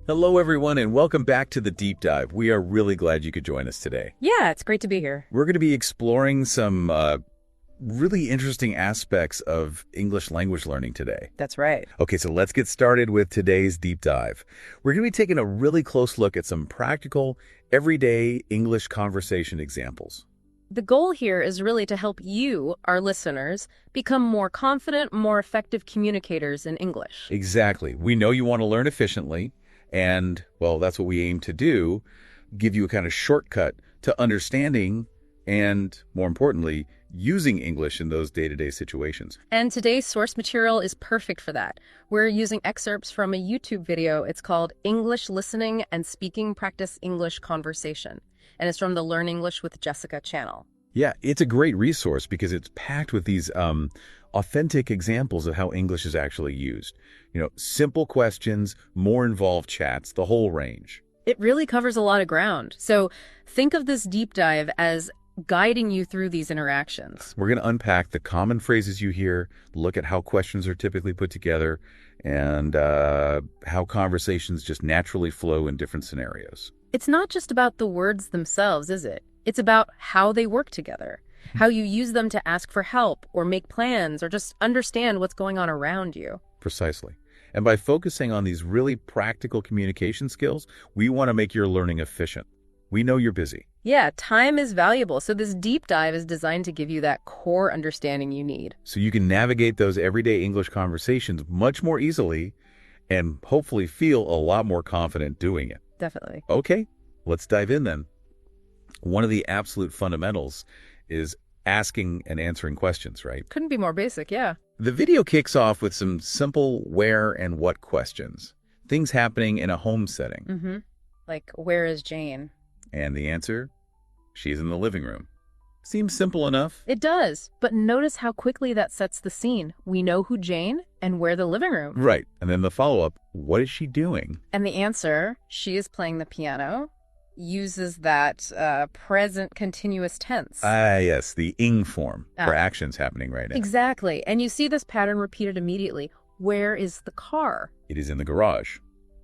Hello, everyone, and welcome back to the Deep Dive. We are really glad you could join us today. Yeah, it's great to be here. We're going to be exploring some really interesting aspects of English language learning today. That's right. Okay, so let's get started with today's Deep Dive. We're going to be taking a really close look at some practical, everyday English conversation examples. The goal here is really to help you, our listeners, become more confident, more effective communicators in English. Exactly. We know you want to learn efficiently, and, well, that's what we aim to do, give you a kind of shortcut to understanding and, more importantly, using English in those day-to-day situations. And today's source material is perfect for that. We're using excerpts from a YouTube video. It's called English Listening and Speaking Practice English Conversation. And it's from the Learn English with Jessica channel. Yeah, it's a great resource because it's packed with these authentic examples of how English is actually used. You know, simple questions, more involved chats, the whole range. It really covers a lot of ground. So think of this deep dive as guiding you through these interactions. We're going to unpack the common phrases you hear, look at how questions are typically put together, and how conversations just naturally flow in different scenarios. It's not just about the words themselves, is it? It's about how they work together, how you use them to ask for help or make plans or just understand what's going on around you. Precisely. And by focusing on these really practical communication skills, we want to make your learning efficient. We know you're busy. Yeah, time is valuable, so this deep dive is designed to give you that core understanding you need. So you can navigate those everyday English conversations much more easily and hopefully feel a lot more confident doing it. Definitely. Okay, let's dive in then. One of the absolute fundamentals is asking and answering questions, right? Couldn't be more basic, yeah. The video kicks off with some simple where and what questions, things happening in a home setting. Like, where is Jane? And the answer? She's in the living room. Seems simple enough. It does, but notice how quickly that sets the scene. We know who Jane and where the living room. Right. And then the follow-up, what is she doing? And the answer, she is playing the piano, uses that present continuous tense. Yes, the ing form for actions happening right now. Exactly. And you see this pattern repeated immediately. Where is the car? It is in the garage.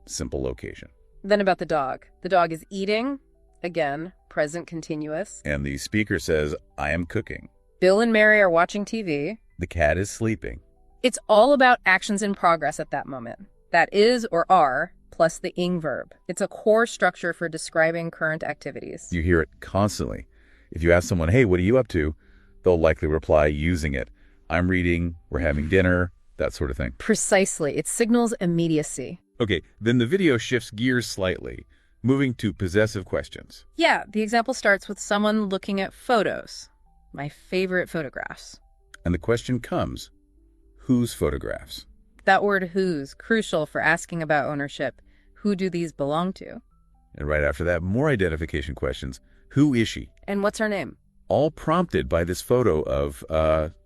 Simple location. Then about the dog. The dog is eating. Again, present continuous. And the speaker says, I am cooking. Bill and Mary are watching TV. The cat is sleeping. It's all about actions in progress at that moment. That is or are plus the ing verb. It's a core structure for describing current activities. You hear it constantly. If you ask someone, hey, what are you up to? They'll likely reply using it. I'm reading, we're having dinner, that sort of thing. Precisely. It signals immediacy. Okay, then the video shifts gears slightly, moving to possessive questions. Yeah, the example starts with someone looking at photos. My favorite photographs. And the question comes, whose photographs? That word whose, crucial for asking about ownership. Who do these belong to? And right after that, more identification questions. Who is she? And what's her name? All prompted by this photo of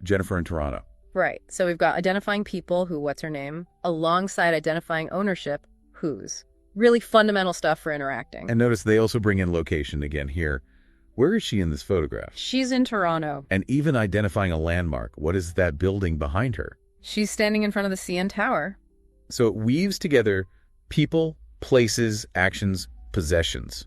Jennifer in Toronto. Right. So we've got identifying people, who, what's her name, alongside identifying ownership, whose. Really fundamental stuff for interacting. And notice they also bring in location again here. Where is she in this photograph? She's in Toronto. And even identifying a landmark. What is that building behind her? She's standing in front of the CN Tower. So it weaves together people, places, actions, possessions,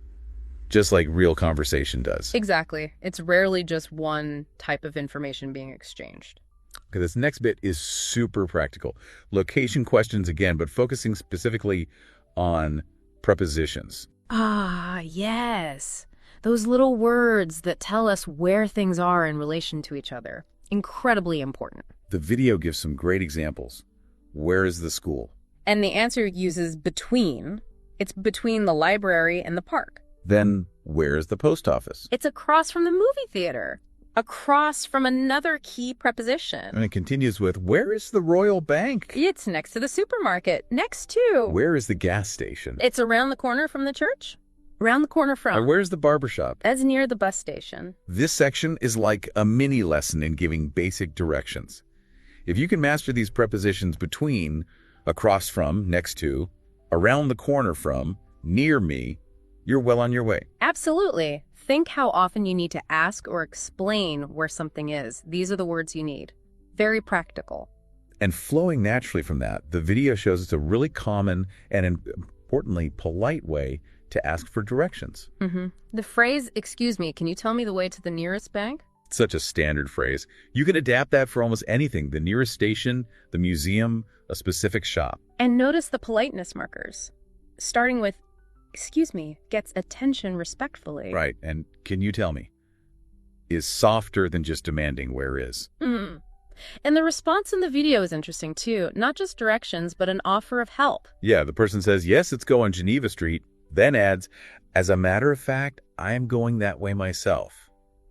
just like real conversation does. Exactly. It's rarely just one type of information being exchanged. Okay, this next bit is super practical. Location questions again, but focusing specifically on prepositions. Ah, yes. Those little words that tell us where things are in relation to each other. Incredibly important. The video gives some great examples. Where is the school? And the answer uses between. It's between the library and the park. Then, where is the post office? It's across from the movie theater. Across from another key preposition. And it continues with, where is the Royal Bank? It's next to the supermarket. Next to. Where is the gas station? It's around the corner from the church. Around the corner from. Or where's the barbershop? That's near the bus station. This section is like a mini lesson in giving basic directions. If you can master these prepositions between, across from, next to, around the corner from, near me, you're well on your way. Absolutely. Think how often you need to ask or explain where something is. These are the words you need. Very practical. And flowing naturally from that, the video shows it's a really common and importantly, polite way to ask for directions. The phrase, "Excuse me, can you tell me the way to the nearest bank?" Such a standard phrase. You can adapt that for almost anything: the nearest station, the museum, a specific shop. And notice the politeness markers. Starting with, "Excuse me," gets attention respectfully. Right, and "can you tell me?" is softer than just demanding "where is." And the response in the video is interesting too. Not just directions, but an offer of help. Yeah, the person says, "Yes, it's go on Geneva Street," then adds, "As a matter of fact, I am going that way myself."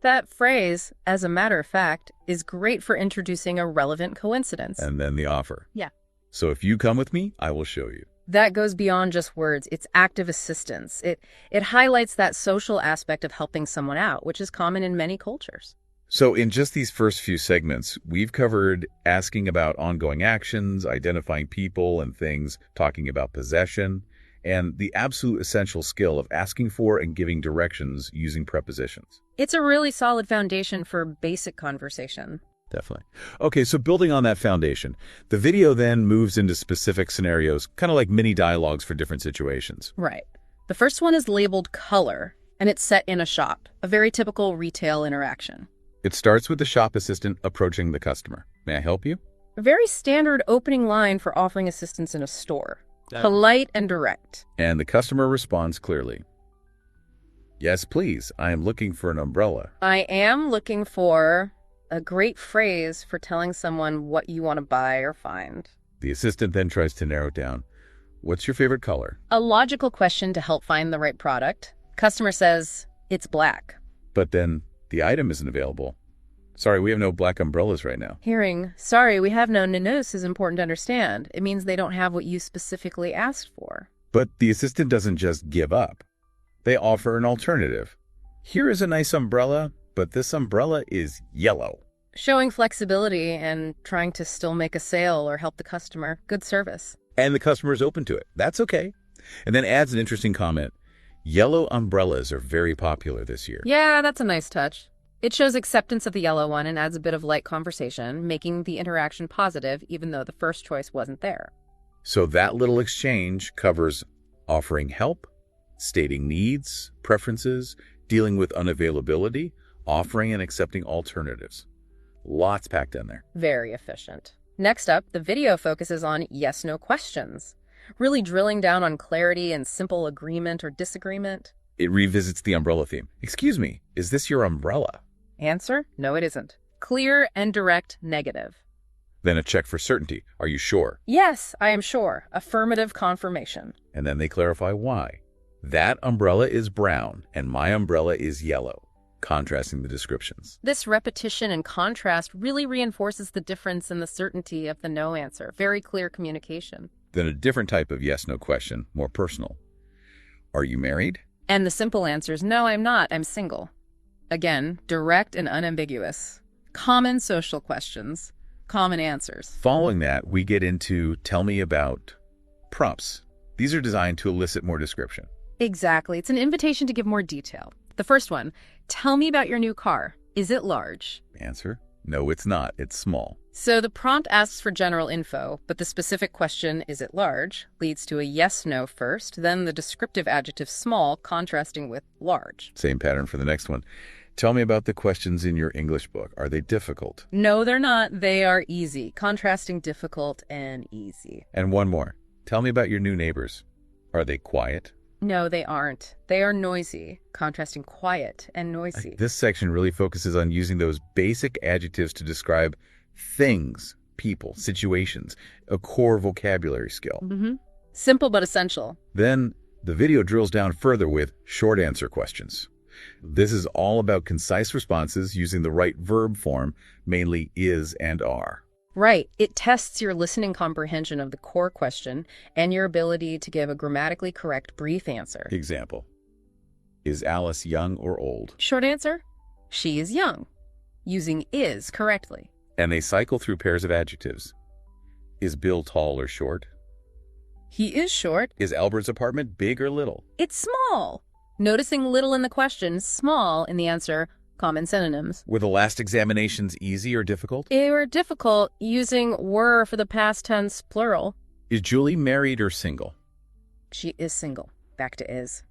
That phrase, "as a matter of fact," is great for introducing a relevant coincidence. And then the offer. Yeah. "So if you come with me, I will show you." That goes beyond just words. It's active assistance. It highlights that social aspect of helping someone out, which is common in many cultures. So in just these first few segments, we've covered asking about ongoing actions, identifying people and things, talking about possession, and the absolute essential skill of asking for and giving directions using prepositions. It's a really solid foundation for basic conversation. Definitely. Okay, so building on that foundation, the video then moves into specific scenarios, kind of like mini dialogues for different situations. Right. The first one is labeled color, and it's set in a shop, a very typical retail interaction. It starts with the shop assistant approaching the customer. "May I help you?" A very standard opening line for offering assistance in a store. Polite and direct. And the customer responds clearly. "Yes, please. I am looking for an umbrella." I am looking for a great phrase for telling someone what you want to buy or find. The assistant then tries to narrow it down. "What's your favorite color?" A logical question to help find the right product. Customer says, "It's black." But then the item isn't available. "Sorry, we have no black umbrellas right now." Hearing, "Sorry, we have no nanos," is important to understand. It means they don't have what you specifically asked for. But the assistant doesn't just give up. They offer an alternative. "Here is a nice umbrella, but this umbrella is yellow." Showing flexibility and trying to still make a sale or help the customer. Good service. And the customer is open to it. That's okay. And then adds an interesting comment. "Yellow umbrellas are very popular this year." Yeah, that's a nice touch. It shows acceptance of the yellow one and adds a bit of light conversation, making the interaction positive even though the first choice wasn't there. So that little exchange covers offering help, stating needs, preferences, dealing with unavailability, offering and accepting alternatives. Lots packed in there. Very efficient. Next up, the video focuses on yes-no questions, really drilling down on clarity and simple agreement or disagreement. It revisits the umbrella theme. "Excuse me, is this your umbrella?" Answer, no, it isn't. Clear and direct negative. Then a check for certainty. "Are you sure?" Yes, I am sure. Affirmative confirmation. And then they clarify why. "That umbrella is brown and my umbrella is yellow," contrasting the descriptions. This repetition and contrast really reinforces the difference in the certainty of the no answer. Very clear communication. Then a different type of yes-no question, more personal. "Are you married?" And the simple answer is, no, I'm not. I'm single. Again, direct and unambiguous. Common social questions. Common answers. Following that, we get into "tell me about" prompts. These are designed to elicit more description. Exactly. It's an invitation to give more detail. The first one, tell me about your new car. Is it large? Answer, no, it's not. It's small. So the prompt asks for general info, but the specific question, is it large, leads to a yes-no first, then the descriptive adjective small, contrasting with large. Same pattern for the next one. Tell me about the questions in your English book. Are they difficult? No, they're not. They are easy, contrasting difficult and easy. And one more. Tell me about your new neighbors. Are they quiet? No, they aren't. They are noisy, contrasting quiet and noisy. This section really focuses on using those basic adjectives to describe things, people, situations, a core vocabulary skill. Simple but essential. Then the video drills down further with short answer questions. This is all about concise responses using the right verb form, mainly is and are. Right. It tests your listening comprehension of the core question and your ability to give a grammatically correct brief answer. Example. Is Alice young or old? Short answer, she is young, using is correctly. And they cycle through pairs of adjectives. Is Bill tall or short? He is short. Is Albert's apartment big or little? It's small. Noticing little in the question, small in the answer, common synonyms. Were the last examinations easy or difficult? They were difficult, using were for the past tense plural. Is Julie married or single? She is single. Back to is.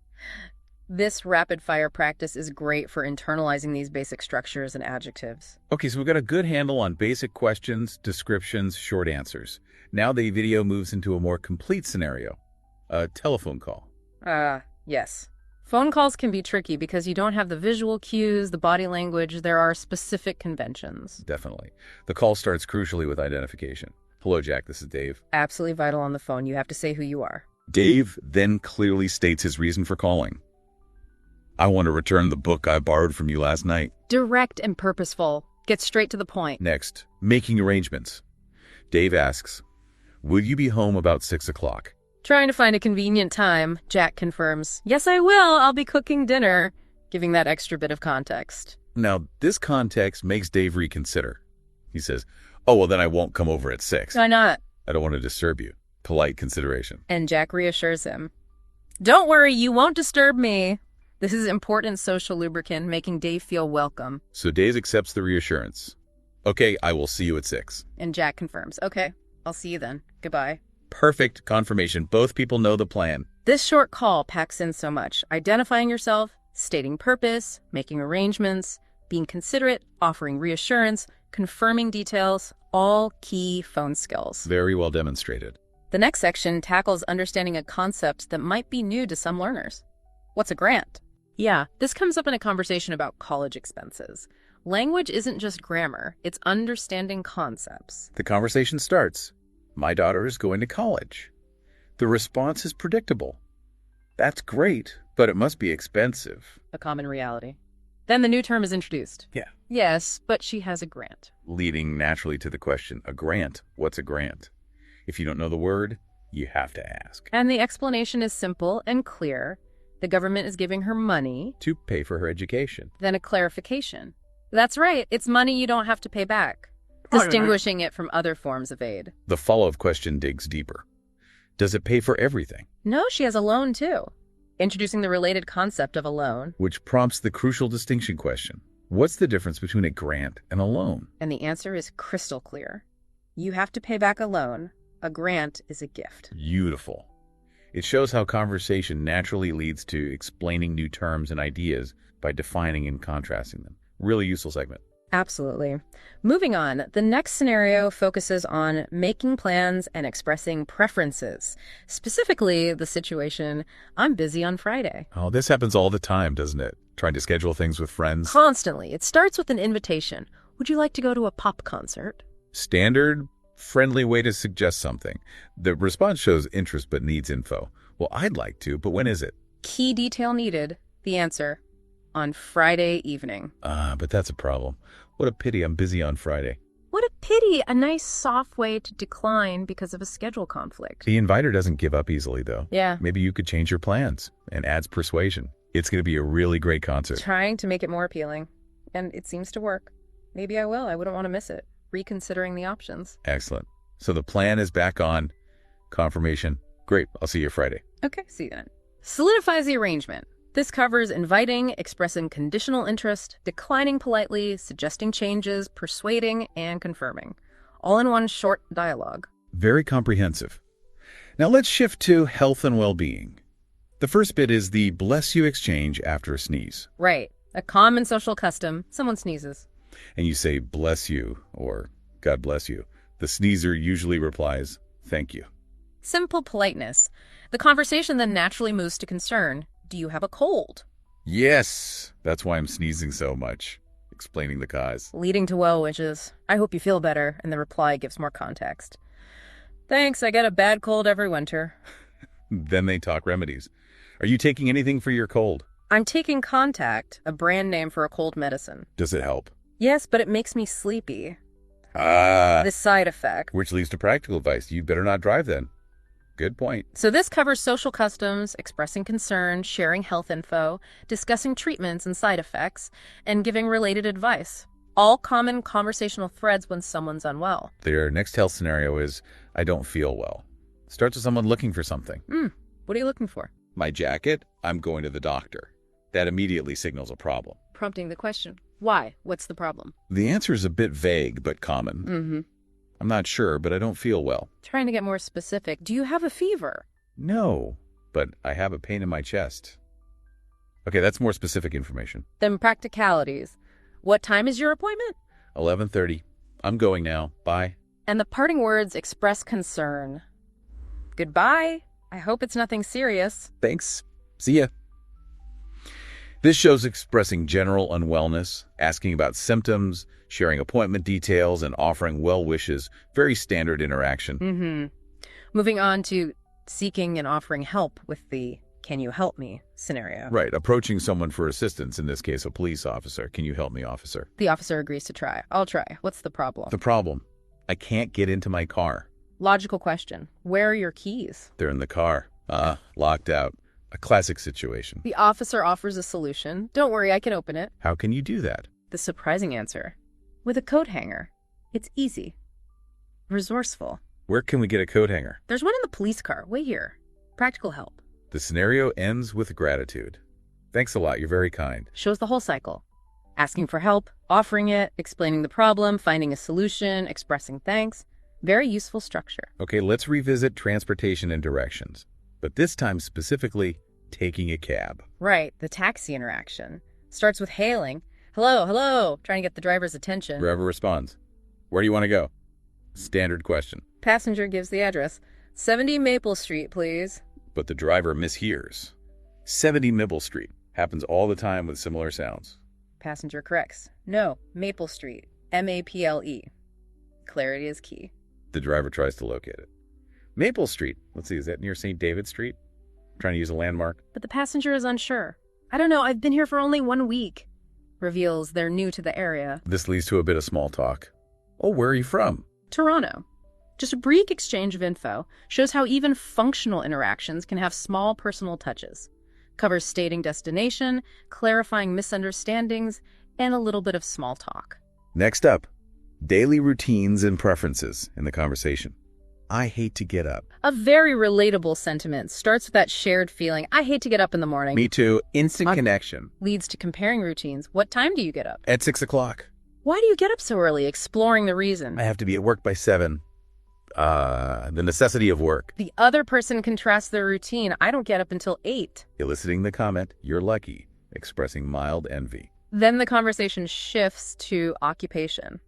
This rapid-fire practice is great for internalizing these basic structures and adjectives. Okay, so we've got a good handle on basic questions, descriptions, short answers. Now the video moves into a more complete scenario, a telephone call. Yes. Phone calls can be tricky because you don't have the visual cues, the body language. There are specific conventions. Definitely. The call starts crucially with identification. Hello, Jack, this is Dave. Absolutely vital on the phone. You have to say who you are. Dave then clearly states his reason for calling. I want to return the book I borrowed from you last night. Direct and purposeful. Get straight to the point. Next, making arrangements. Dave asks, will you be home about 6 o'clock? Trying to find a convenient time, Jack confirms. Yes, I will. I'll be cooking dinner, giving that extra bit of context. Now, this context makes Dave reconsider. He says, oh, well, then I won't come over at 6. Why not? I don't want to disturb you. Polite consideration. And Jack reassures him. Don't worry, you won't disturb me. This is important social lubricant, making Dave feel welcome. So Dave accepts the reassurance. Okay, I will see you at 6. And Jack confirms. Okay, I'll see you then. Goodbye. Perfect confirmation. Both people know the plan. This short call packs in so much. Identifying yourself, stating purpose, making arrangements, being considerate, offering reassurance, confirming details, all key phone skills. Very well demonstrated. The next section tackles understanding a concept that might be new to some learners. What's a grant? Yeah, this comes up in a conversation about college expenses. Language isn't just grammar, it's understanding concepts. The conversation starts. My daughter is going to college. The response is predictable. That's great, but it must be expensive. A common reality. Then the new term is introduced. Yeah. Yes, but she has a grant. Leading naturally to the question, a grant? What's a grant? If you don't know the word, you have to ask. And the explanation is simple and clear. The government is giving her money. To pay for her education. Then a clarification. That's right, it's money you don't have to pay back. Distinguishing it from other forms of aid. The follow-up question digs deeper. Does it pay for everything? No, she has a loan too. Introducing the related concept of a loan. Which prompts the crucial distinction question. What's the difference between a grant and a loan? And the answer is crystal clear. You have to pay back a loan. A grant is a gift. Beautiful. It shows how conversation naturally leads to explaining new terms and ideas by defining and contrasting them. Really useful segment. Absolutely. Moving on, the next scenario focuses on making plans and expressing preferences. Specifically, the situation, I'm busy on Friday. Oh, this happens all the time, doesn't it? Trying to schedule things with friends. Constantly. It starts with an invitation. Would you like to go to a pop concert? Standard, friendly way to suggest something. The response shows interest but needs info. Well, I'd like to, but when is it? Key detail needed. The answer, on Friday evening. But that's a problem. What a pity I'm busy on Friday. What a pity. A nice soft way to decline because of a schedule conflict. The inviter doesn't give up easily, though. Yeah. Maybe you could change your plans, and adds persuasion. It's going to be a really great concert. Trying to make it more appealing. And it seems to work. Maybe I will. I wouldn't want to miss it. Reconsidering the options. Excellent. So the plan is back on. Confirmation. Great. I'll see you Friday. Okay, see you then. Solidifies the arrangement. This covers inviting, expressing conditional interest, declining politely, suggesting changes, persuading, and confirming. All in one short dialogue. Very comprehensive. Now let's shift to health and well-being. The first bit is the bless you exchange after a sneeze. Right. A common social custom. Someone sneezes. And you say bless you or God bless you. The sneezer usually replies, thank you. Simple politeness. The conversation then naturally moves to concern. Do you have a cold? Yes, that's why I'm sneezing so much. Explaining the cause. Leading to well wishes. I hope you feel better, and the reply gives more context. Thanks, I get a bad cold every winter. Then they talk remedies. Are you taking anything for your cold? I'm taking Contact, a brand name for a cold medicine. Does it help? Yes, but it makes me sleepy. The side effect. Which leads to practical advice. You better not drive then. Good point. So this covers social customs, expressing concern, sharing health info, discussing treatments and side effects, and giving related advice. All common conversational threads when someone's unwell. Their next health scenario is, I don't feel well. Starts with someone looking for something. What are you looking for? My jacket, I'm going to the doctor. That immediately signals a problem. Prompting the question, why? What's the problem? The answer is a bit vague but common. I'm not sure, but I don't feel well. Trying to get more specific. Do you have a fever? No, but I have a pain in my chest. Okay, that's more specific information. Then practicalities. What time is your appointment? 11:30. I'm going now. Bye. And the parting words express concern. Goodbye. I hope it's nothing serious. Thanks. See ya. This show's expressing general unwellness, asking about symptoms, sharing appointment details, and offering well wishes. Very standard interaction. Moving on to seeking and offering help with the "can you help me" scenario. Right, approaching someone for assistance, in this case a police officer. Can you help me, officer? The officer agrees to try. I'll try. What's the problem? The problem? I can't get into my car. Logical question. Where are your keys? They're in the car. Locked out. A classic situation. The officer offers a solution. Don't worry, I can open it. How can you do that? The surprising answer. With a coat hanger. It's easy. Resourceful. Where can we get a coat hanger? There's one in the police car. Wait here. Practical help. The scenario ends with gratitude. Thanks a lot, you're very kind. Shows the whole cycle. Asking for help, offering it, explaining the problem, finding a solution, expressing thanks. Very useful structure. Okay, let's revisit transportation and directions. But this time specifically, taking a cab. Right, the taxi interaction. Starts with hailing. Hello, hello, trying to get the driver's attention. Driver responds. Where do you want to go? Standard question. Passenger gives the address. 70 Maple Street, please. But the driver mishears. 70 Maple Street. Happens all the time with similar sounds. Passenger corrects. No, Maple Street. M-A-P-L-E. Clarity is key. The driver tries to locate it. Maple Street. Let's see, is that near St. David Street? Trying to use a landmark? But the passenger is unsure. I don't know, I've been here for only 1 week. Reveals they're new to the area. This leads to a bit of small talk. Oh, where are you from? Toronto. Just a brief exchange of info shows how even functional interactions can have small personal touches. Covers stating destination, clarifying misunderstandings, and a little bit of small talk. Next up, daily routines and preferences in the conversation. I hate to get up. A very relatable sentiment starts with that shared feeling, I hate to get up in the morning. Me too. Instant connection. Leads to comparing routines. What time do you get up? At 6 o'clock. Why do you get up so early? Exploring the reason. I have to be at work by 7. The necessity of work. The other person contrasts their routine. I don't get up until 8. Eliciting the comment, you're lucky, expressing mild envy. Then the conversation shifts to occupation.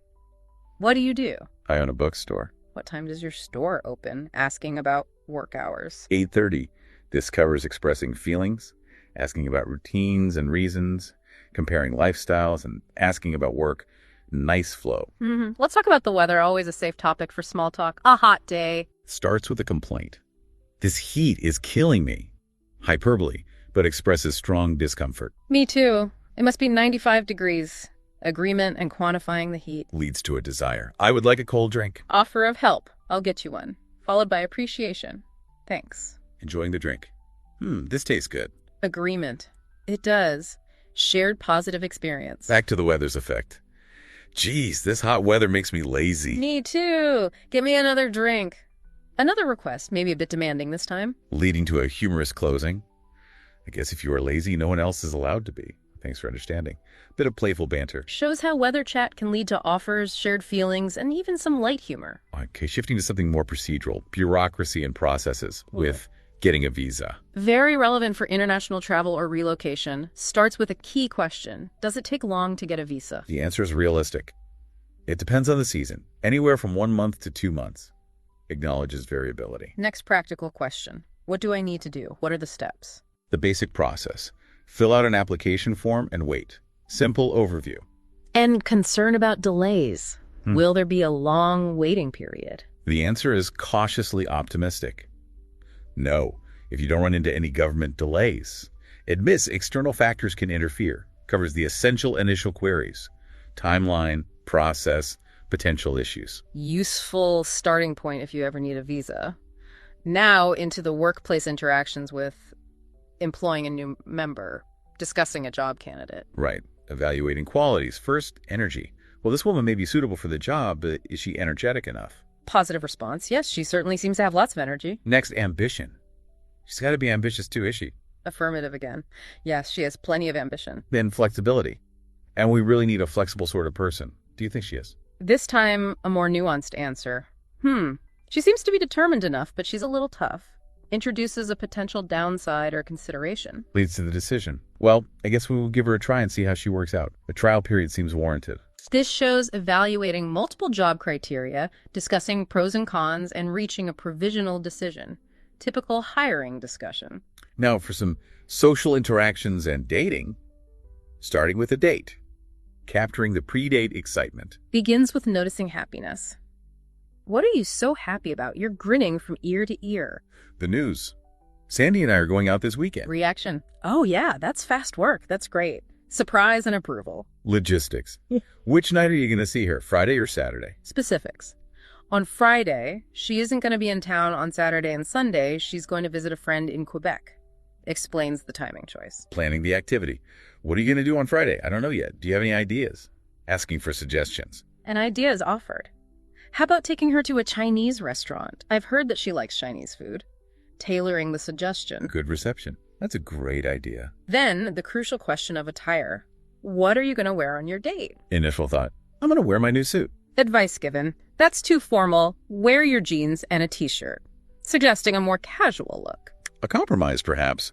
What do you do? I own a bookstore. What time does your store open? Asking about work hours. 8:30. This covers expressing feelings, asking about routines and reasons, comparing lifestyles, and asking about work. Nice flow. Let's talk about the weather. Always a safe topic for small talk. A hot day. Starts with a complaint. This heat is killing me. Hyperbole, but expresses strong discomfort. Me too. It must be 95 degrees. Agreement and quantifying the heat. Leads to a desire. I would like a cold drink. Offer of help. I'll get you one. Followed by appreciation. Thanks. Enjoying the drink. This tastes good. Agreement. It does. Shared positive experience. Back to the weather's effect. Geez, this hot weather makes me lazy. Me too. Get me another drink. Another request, maybe a bit demanding this time. Leading to a humorous closing. I guess if you are lazy, no one else is allowed to be. Thanks for understanding. Bit of playful banter. Shows how weather chat can lead to offers, shared feelings, and even some light humor. Okay, shifting to something more procedural. Bureaucracy and processes with getting a visa. Very relevant for international travel or relocation. Starts with a key question. Does it take long to get a visa? The answer is realistic. It depends on the season. Anywhere from 1 month to 2 months. Acknowledges variability. Next practical question. What do I need to do? What are the steps? The basic process. Fill out an application form and wait. Simple overview. And concern about delays. Will there be a long waiting period? The answer is cautiously optimistic. No, if you don't run into any government delays. Admits external factors can interfere. Covers the essential initial queries. Timeline, process, potential issues. Useful starting point if you ever need a visa. Now into the workplace interactions with employing a new member, discussing a job candidate. Right. Evaluating qualities. First, energy. Well, this woman may be suitable for the job, but is she energetic enough? Positive response. Yes, she certainly seems to have lots of energy. Next, ambition. She's got to be ambitious too, is she? Affirmative again. Yes, she has plenty of ambition. Then flexibility. And we really need a flexible sort of person. Do you think she is? This time, a more nuanced answer. She seems to be determined enough, but she's a little tough. Introduces a potential downside or consideration. Leads to the decision. Well, I guess we will give her a try and see how she works out. A trial period seems warranted. This shows evaluating multiple job criteria, discussing pros and cons, and reaching a provisional decision. Typical hiring discussion. Now, for some social interactions and dating, starting with a date. Capturing the pre-date excitement. Begins with noticing happiness. What are you so happy about? You're grinning from ear to ear. The news. Sandy and I are going out this weekend. Reaction. Oh yeah, that's fast work. That's great. Surprise and approval. Logistics. Which night are you going to see her, Friday or Saturday? Specifics. On Friday, she isn't going to be in town on Saturday and Sunday. She's going to visit a friend in Quebec. Explains the timing choice. Planning the activity. What are you going to do on Friday? I don't know yet. Do you have any ideas? Asking for suggestions. An idea is offered. How about taking her to a Chinese restaurant? I've heard that she likes Chinese food. Tailoring the suggestion. Good reception. That's a great idea. Then, the crucial question of attire. What are you going to wear on your date? Initial thought. I'm going to wear my new suit. Advice given. That's too formal. Wear your jeans and a t-shirt. Suggesting a more casual look. A compromise, perhaps.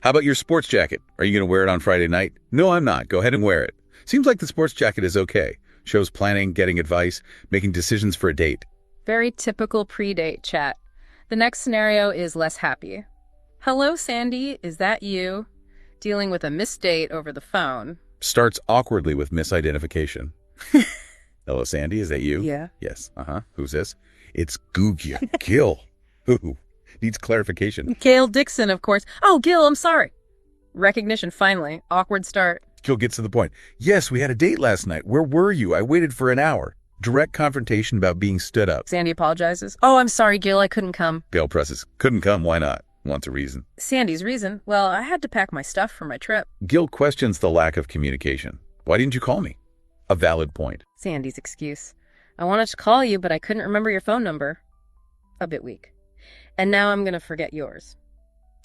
How about your sports jacket? Are you going to wear it on Friday night? No, I'm not. Go ahead and wear it. Seems like the sports jacket is okay. Shows planning, getting advice, making decisions for a date. Very typical pre-date chat. The next scenario is less happy. Hello, Sandy. Is that you? Dealing with a missed date over the phone. Starts awkwardly with misidentification. Hello, Sandy. Is that you? Yeah. Yes. Who's this? It's Gil. Who? Needs clarification. Gail Dixon, of course. Oh, Gil, I'm sorry. Recognition, finally. Awkward start. Gil gets to the point. Yes, we had a date last night. Where were you? I waited for an hour. Direct confrontation about being stood up. Sandy apologizes. Oh, I'm sorry, Gil. I couldn't come. Gail presses. Couldn't come. Why not? Wants a reason. Sandy's reason? Well, I had to pack my stuff for my trip. Gil questions the lack of communication. Why didn't you call me? A valid point. Sandy's excuse. I wanted to call you, but I couldn't remember your phone number. A bit weak. And now I'm going to forget yours.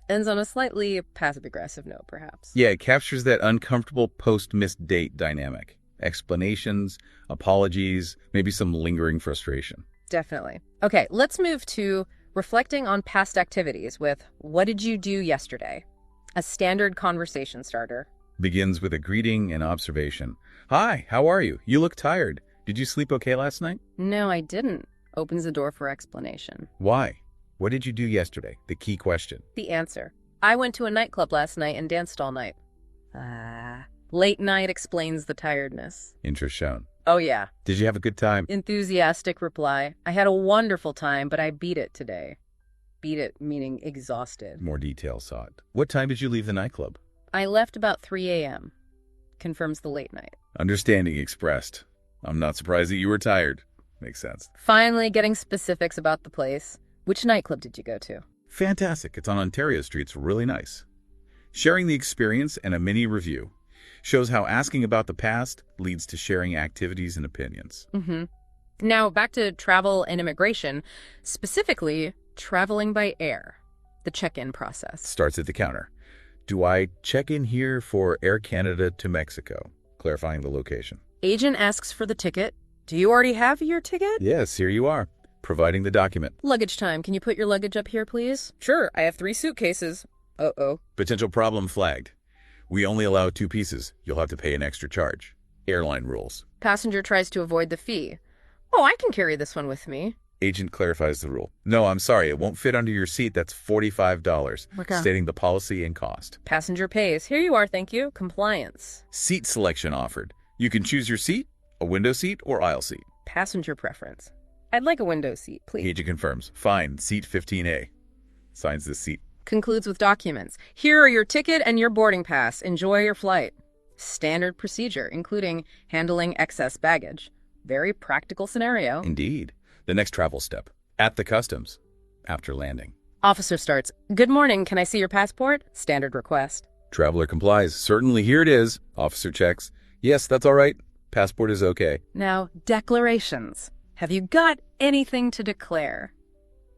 Ends on a slightly passive-aggressive note, perhaps. Yeah, it captures that uncomfortable post-missed date dynamic. Explanations, apologies, maybe some lingering frustration. Definitely. Okay, let's move to reflecting on past activities with, what did you do yesterday? A standard conversation starter. Begins with a greeting and observation. Hi, how are you? You look tired. Did you sleep okay last night? No, I didn't. Opens the door for explanation. Why? What did you do yesterday? The key question. The answer. I went to a nightclub last night and danced all night. Late night explains the tiredness. Interest shown. Oh, yeah. Did you have a good time? Enthusiastic reply. I had a wonderful time, but I beat it today. Beat it, meaning exhausted. More details sought. What time did you leave the nightclub? I left about 3 a.m. Confirms the late night. Understanding expressed. I'm not surprised that you were tired. Makes sense. Finally getting specifics about the place. Which nightclub did you go to? Fantastic. It's on Ontario Street. It's really nice. Sharing the experience and a mini review. Shows how asking about the past leads to sharing activities and opinions. Now, back to travel and immigration, specifically traveling by air, the check-in process. Starts at the counter. Do I check in here for Air Canada to Mexico? Clarifying the location. Agent asks for the ticket. Do you already have your ticket? Yes, here you are. Providing the document. Luggage time. Can you put your luggage up here, please? Sure, I have 3 suitcases. Uh-oh. Potential problem flagged. We only allow 2 pieces. You'll have to pay an extra charge. Airline rules. Passenger tries to avoid the fee. Oh, I can carry this one with me. Agent clarifies the rule. No, I'm sorry. It won't fit under your seat. That's $45. Okay. Stating the policy and cost. Passenger pays. Here you are, thank you. Compliance. Seat selection offered. You can choose your seat, a window seat, or aisle seat. Passenger preference. I'd like a window seat, please. Agent confirms. Fine. Seat 15A. Signs the seat. Concludes with documents. Here are your ticket and your boarding pass. Enjoy your flight. Standard procedure, including handling excess baggage. Very practical scenario. Indeed. The next travel step. At the customs. After landing. Officer starts. Good morning. Can I see your passport? Standard request. Traveler complies. Certainly, here it is. Officer checks. Yes, that's all right. Passport is okay. Now, declarations. Have you got anything to declare?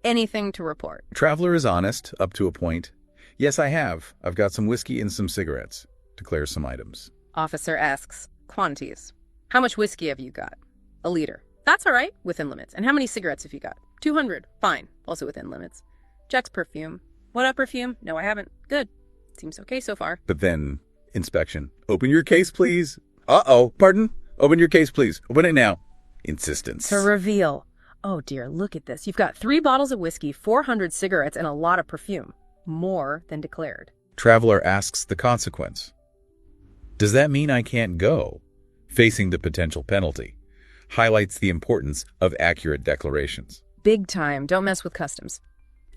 Anything to report? Traveler is honest, up to a point. Yes, I have. I've got some whiskey and some cigarettes. Declares some items. Officer asks. Quantities. How much whiskey have you got? A liter. That's all right. Within limits. And how many cigarettes have you got? 200. Fine. Also within limits. Checks perfume. What up, perfume? No, I haven't. Good. Seems okay so far. But then, inspection. Open your case, please. Uh-oh. Pardon? Open your case, please. Open it now. Insistence. To reveal. Oh dear, look at this. You've got 3 bottles of whiskey, 400 cigarettes, and a lot of perfume. More than declared. Traveler asks the consequence. Does that mean I can't go? Facing the potential penalty. Highlights the importance of accurate declarations. Big time. Don't mess with customs.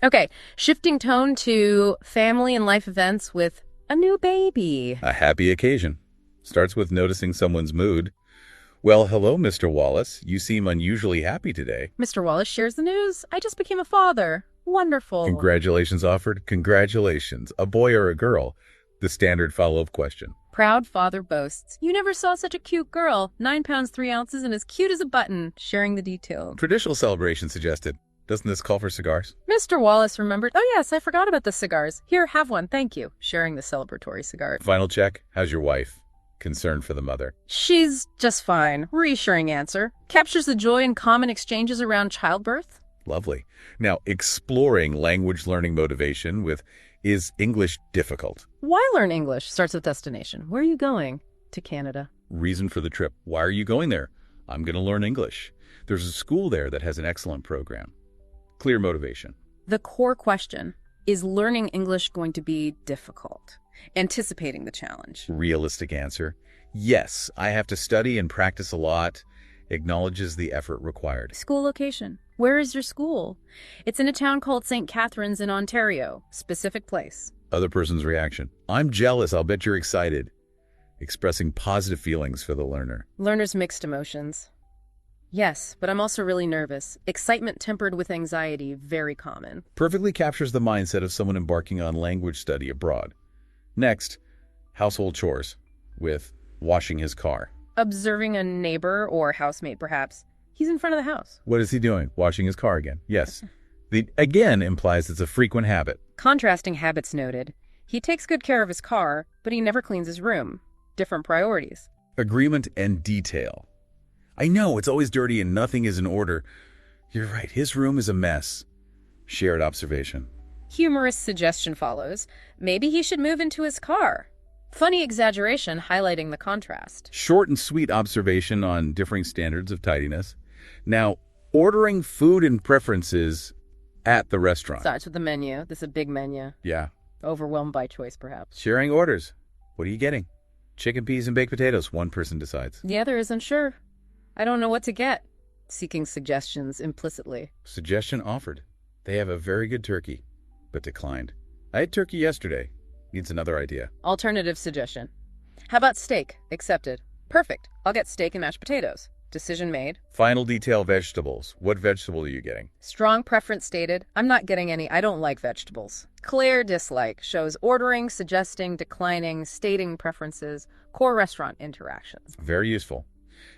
Okay, shifting tone to family and life events with a new baby. A happy occasion. Starts with noticing someone's mood. Well, hello, Mr. Wallace. You seem unusually happy today. Mr. Wallace shares the news. I just became a father. Wonderful. Congratulations offered. Congratulations. A boy or a girl? The standard follow-up question. Proud father boasts. You never saw such a cute girl. 9 pounds, 3 ounces, and as cute as a button. Sharing the detail. Traditional celebration suggested. Doesn't this call for cigars? Mr. Wallace remembered. Oh, yes, I forgot about the cigars. Here, have one. Thank you. Sharing the celebratory cigar. Final check. How's your wife? Concern for the mother. She's just fine. Reassuring answer. Captures the joy in common exchanges around childbirth. Lovely. Now, exploring language learning motivation with is English difficult? Why learn English? Starts with destination. Where are you going? To Canada. Reason for the trip. Why are you going there? I'm going to learn English. There's a school there that has an excellent program. Clear motivation. The core question, is learning English going to be difficult? Anticipating the challenge. Realistic answer. Yes, I have to study and practice a lot. Acknowledges the effort required. School location. Where is your school? It's in a town called St. Catharines in Ontario. Specific place. Other person's reaction. I'm jealous. I'll bet you're excited. Expressing positive feelings for the learner. Learner's mixed emotions. Yes, but I'm also really nervous. Excitement tempered with anxiety, very common. Perfectly captures the mindset of someone embarking on language study abroad. Next, household chores with washing his car. Observing a neighbor or housemate, perhaps. He's in front of the house. What is he doing? Washing his car again. Yes. The again implies it's a frequent habit. Contrasting habits noted. He takes good care of his car, but he never cleans his room. Different priorities. Agreement and detail. I know, it's always dirty and nothing is in order. You're right, his room is a mess. Shared observation. Humorous suggestion follows. Maybe he should move into his car. Funny exaggeration highlighting the contrast. Short and sweet observation on differing standards of tidiness. Now, ordering food and preferences at the restaurant. Starts with the menu. This is a big menu. Yeah. Overwhelmed by choice, perhaps. Sharing orders. What are you getting? Chicken, peas, and baked potatoes. One person decides. The other is unsure. I don't know what to get. Seeking suggestions implicitly. Suggestion offered. They have a very good turkey, but declined. I had turkey yesterday. Needs another idea. Alternative suggestion. How about steak? Accepted. Perfect. I'll get steak and mashed potatoes. Decision made. Final detail, vegetables. What vegetable are you getting? Strong preference stated. I'm not getting any. I don't like vegetables. Clear dislike. Shows ordering, suggesting, declining, stating preferences. Core restaurant interactions. Very useful.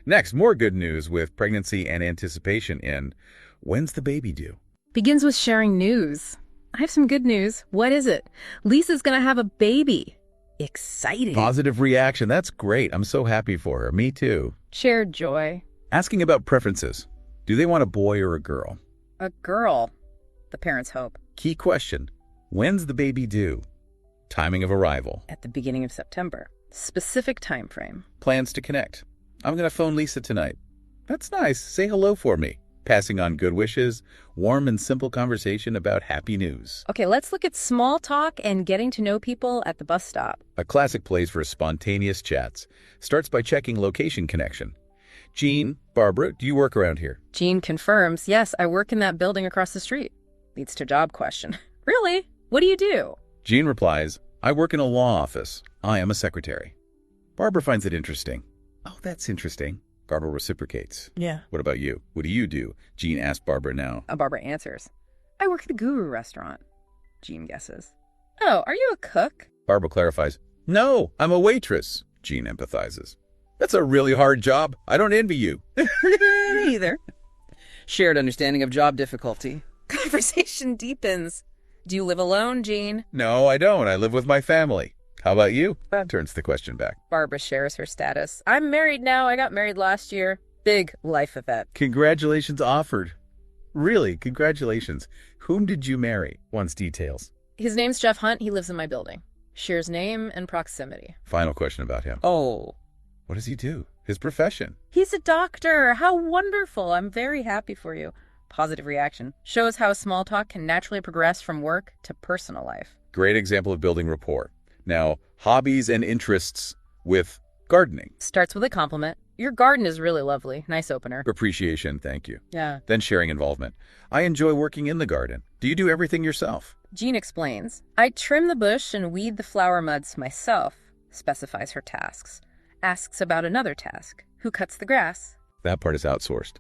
Next, more good news with pregnancy and anticipation in When's the baby due? Begins with sharing news. I have some good news. What is it? Lisa's gonna have a baby. Exciting. Positive reaction. That's great. I'm so happy for her. Me too. Shared joy. Asking about preferences. Do they want a boy or a girl? A girl. The parents hope. Key question. When's the baby due? Timing of arrival. At the beginning of September. Specific time frame. Plans to connect. I'm going to phone Lisa tonight. That's nice. Say hello for me. Passing on good wishes. Warm and simple conversation about happy news. Okay, let's look at small talk and getting to know people at the bus stop. A classic place for spontaneous chats. Starts by checking location connection. Jean, Barbara, do you work around here? Jean confirms, yes, I work in that building across the street. Leads to job question. Really? What do you do? Jean replies, I work in a law office. I am a secretary. Barbara finds it interesting. Oh, that's interesting. Barbara reciprocates. Yeah. What about you? What do you do? Jean asks Barbara now. Barbara answers. I work at the Guru restaurant. Jean guesses. Oh, are you a cook? Barbara clarifies. No, I'm a waitress. Jean empathizes. That's a really hard job. I don't envy you. Me either. Shared understanding of job difficulty. Conversation deepens. Do you live alone, Jean? No, I don't. I live with my family. How about you? That turns the question back. Barbara shares her status. I'm married now. I got married last year. Big life event. Congratulations offered. Really? Congratulations. Whom did you marry? Wants details. His name's Jeff Hunt. He lives in my building. Shares name and proximity. Final question about him. Oh. What does he do? His profession. He's a doctor. How wonderful. I'm very happy for you. Positive reaction. Shows how small talk can naturally progress from work to personal life. Great example of building rapport. Now, hobbies and interests with gardening. Starts with a compliment. Your garden is really lovely. Nice opener. Appreciation, thank you. Yeah. Then sharing involvement. I enjoy working in the garden. Do you do everything yourself? Jean explains. I trim the bush and weed the flower muds myself. Specifies her tasks. Asks about another task. Who cuts the grass? That part is outsourced.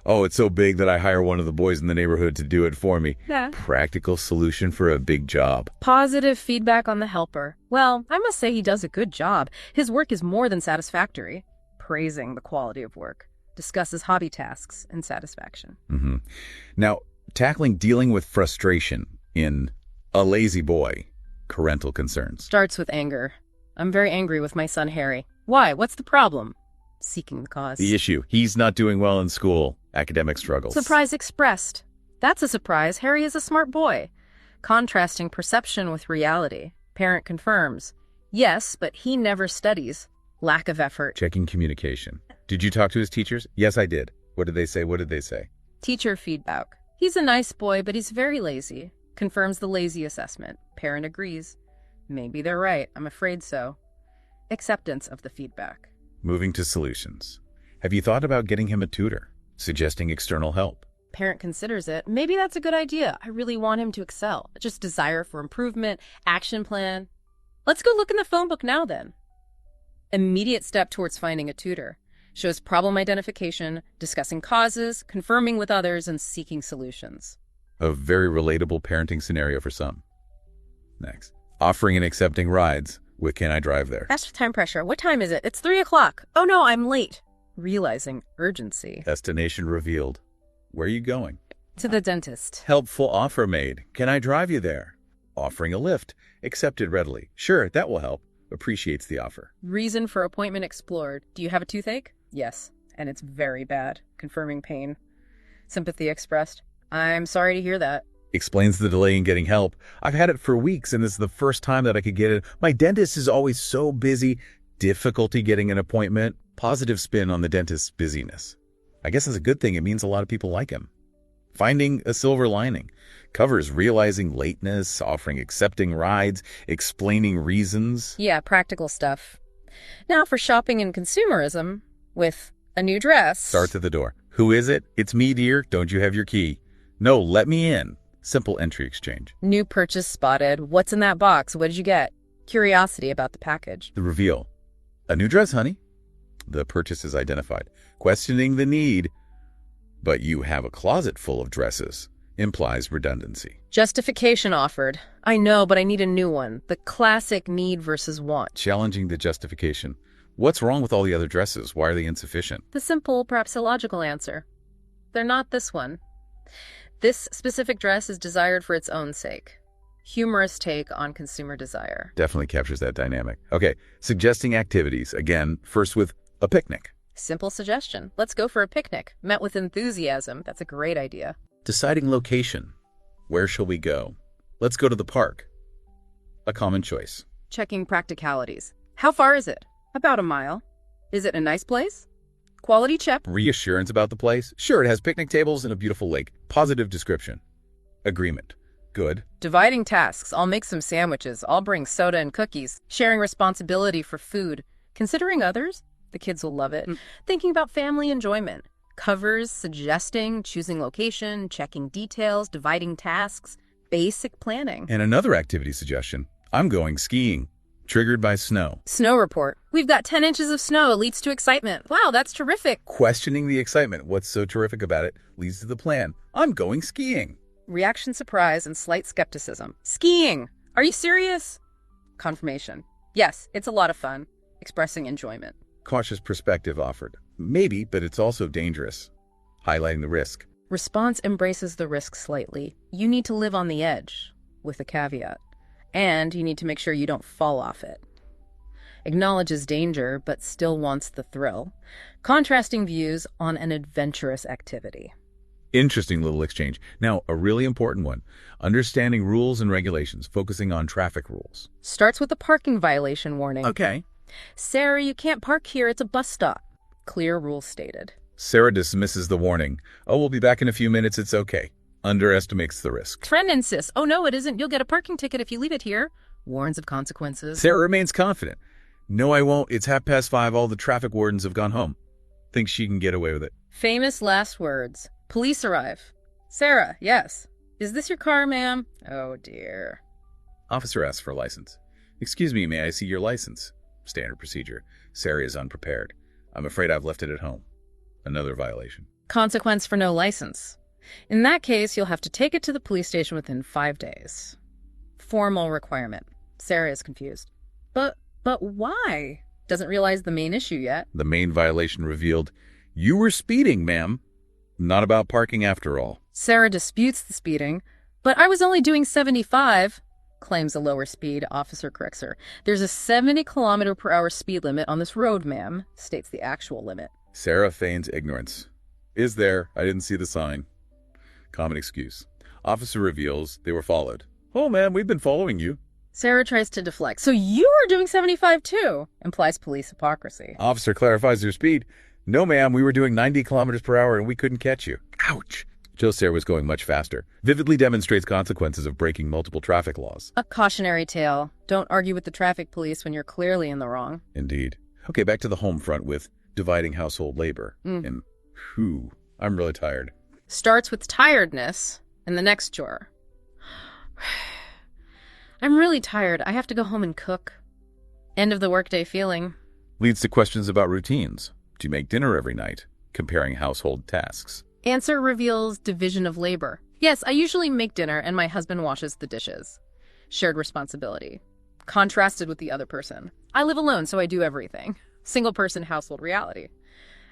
Oh, it's so big that I hire one of the boys in the neighborhood to do it for me. Yeah. Practical solution for a big job. Positive feedback on the helper. Well, I must say he does a good job. His work is more than satisfactory. Praising the quality of work. Discusses hobby tasks and satisfaction. Now, tackling dealing with frustration in A Lazy Boy, parental concerns. Starts with anger. I'm very angry with my son Harry. Why? What's the problem? Seeking the cause. The issue. He's not doing well in school. Academic struggles. Surprise expressed. That's a surprise. Harry is a smart boy. Contrasting perception with reality. Parent confirms. Yes, but he never studies. Lack of effort. Checking communication. Did you talk to his teachers? Yes, I did. What did they say? What did they say? Teacher feedback. He's a nice boy, but he's very lazy. Confirms the lazy assessment. Parent agrees. Maybe they're right. I'm afraid so. Acceptance of the feedback. Moving to solutions. Have you thought about getting him a tutor? Suggesting external help. Parent considers it. Maybe that's a good idea. I really want him to excel. Just desire for improvement, action plan. Let's go look in the phone book now then. Immediate step towards finding a tutor. Shows problem identification, discussing causes, confirming with others, and seeking solutions. A very relatable parenting scenario for some. Next. Offering and accepting rides with Can I Drive There? That's time pressure. What time is it? It's 3 o'clock. Oh no, I'm late. Realizing urgency. Destination revealed. Where are you going? To the dentist. Helpful offer made. Can I drive you there? Offering a lift. Accepted readily. Sure, that will help. Appreciates the offer. Reason for appointment explored. Do you have a toothache? Yes, and it's very bad. Confirming pain. Sympathy expressed. I'm sorry to hear that. Explains the delay in getting help. I've had it for weeks, and this is the first time that I could get it. My dentist is always so busy. Difficulty getting an appointment. Positive spin on the dentist's busyness. I guess that's a good thing. It means a lot of people like him. Finding a silver lining. Covers realizing lateness, offering accepting rides, explaining reasons. Yeah, practical stuff. Now for shopping and consumerism with a new dress. Starts at the door. Who is it? It's me, dear. Don't you have your key? No, let me in. Simple entry exchange. New purchase spotted. What's in that box? What did you get? Curiosity about the package. The reveal. A new dress, honey. The purchase is identified. Questioning the need. But you have a closet full of dresses. Implies redundancy. Justification offered. I know, but I need a new one. The classic need versus want. Challenging the justification. What's wrong with all the other dresses? Why are they insufficient? The simple, perhaps illogical answer. They're not this one. This specific dress is desired for its own sake. Humorous take on consumer desire. Definitely captures that dynamic. Okay, suggesting activities. Again, first with a picnic. Simple suggestion. Let's go for a picnic. Met with enthusiasm. That's a great idea. Deciding location. Where shall we go? Let's go to the park. A common choice. Checking practicalities. How far is it? About a mile. Is it a nice place? Quality check. Reassurance about the place. Sure, it has picnic tables and a beautiful lake. Positive description. Agreement. Good. Dividing tasks. I'll make some sandwiches. I'll bring soda and cookies. Sharing responsibility for food. Considering others. The kids will love it. Thinking about family enjoyment. Covers, suggesting, choosing location, checking details, dividing tasks. Basic planning. And another activity suggestion. I'm going skiing. Triggered by snow. Snow report. We've got 10 inches of snow. It leads to excitement. Wow, that's terrific. Questioning the excitement. What's so terrific about it leads to the plan. I'm going skiing. Reaction surprise and slight skepticism. Skiing. Are you serious? Confirmation. Yes, it's a lot of fun. Expressing enjoyment. Cautious perspective offered. Maybe, but it's also dangerous. Highlighting the risk. Response embraces the risk slightly. You need to live on the edge, with a caveat. And you need to make sure you don't fall off it. Acknowledges danger, but still wants the thrill. Contrasting views on an adventurous activity. Interesting little exchange. Now, a really important one. Understanding rules and regulations, focusing on traffic rules. Starts with a parking violation warning. Okay. Sarah, you can't park here. It's a bus stop. Clear rules stated. Sarah dismisses the warning. Oh, we'll be back in a few minutes. It's okay. Underestimates the risk. Friend insists. Oh, no, it isn't. You'll get a parking ticket if you leave it here. Warns of consequences. Sarah remains confident. No, I won't. It's 5:30. All the traffic wardens have gone home. Thinks she can get away with it. Famous last words. Police arrive. Sarah, yes. Is this your car, ma'am? Oh, dear. Officer asks for a license. Excuse me, may I see your license? Standard procedure. Sarah is unprepared. I'm afraid I've left it at home. Another violation. Consequence for no license. In that case, you'll have to take it to the police station within 5 days. Formal requirement. Sarah is confused. But why? Doesn't realize the main issue yet. The main violation revealed, you were speeding, ma'am. Not about parking after all. Sarah disputes the speeding. But I was only doing 75, claims a lower speed. Officer corrects her. There's a 70-kilometer-per-hour speed limit on this road, ma'am, states the actual limit. Sarah feigns ignorance. Is there? I didn't see the sign. Common excuse. Officer reveals they were followed. Oh, ma'am, we've been following you. Sarah tries to deflect. So you were doing 75 too, implies police hypocrisy. Officer clarifies their speed. No, ma'am, we were doing 90 kilometers per hour and we couldn't catch you. Ouch. Shows Sarah was going much faster. Vividly demonstrates consequences of breaking multiple traffic laws. A cautionary tale. Don't argue with the traffic police when you're clearly in the wrong. Indeed. Okay, back to the home front with dividing household labor. And I'm really tired. Starts with tiredness and the next chore. I'm really tired. I have to go home and cook. End of the workday feeling. Leads to questions about routines. Do you make dinner every night? Comparing household tasks. Answer reveals division of labor. Yes, I usually make dinner and my husband washes the dishes. Shared responsibility. Contrasted with the other person. I live alone, so I do everything. Single person household reality.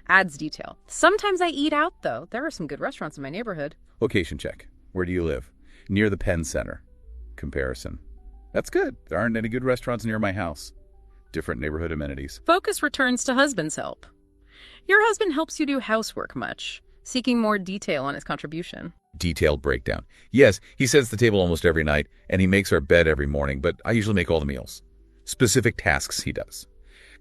Adds detail. Sometimes I eat out, though. There are some good restaurants in my neighborhood. Location check. Where do you live? Near the Penn Center. Comparison. That's good. There aren't any good restaurants near my house. Different neighborhood amenities. Focus returns to husband's help. Your husband helps you do housework much, seeking more detail on his contribution. Detailed breakdown. Yes, he sets the table almost every night, and he makes our bed every morning, but I usually make all the meals. Specific tasks he does.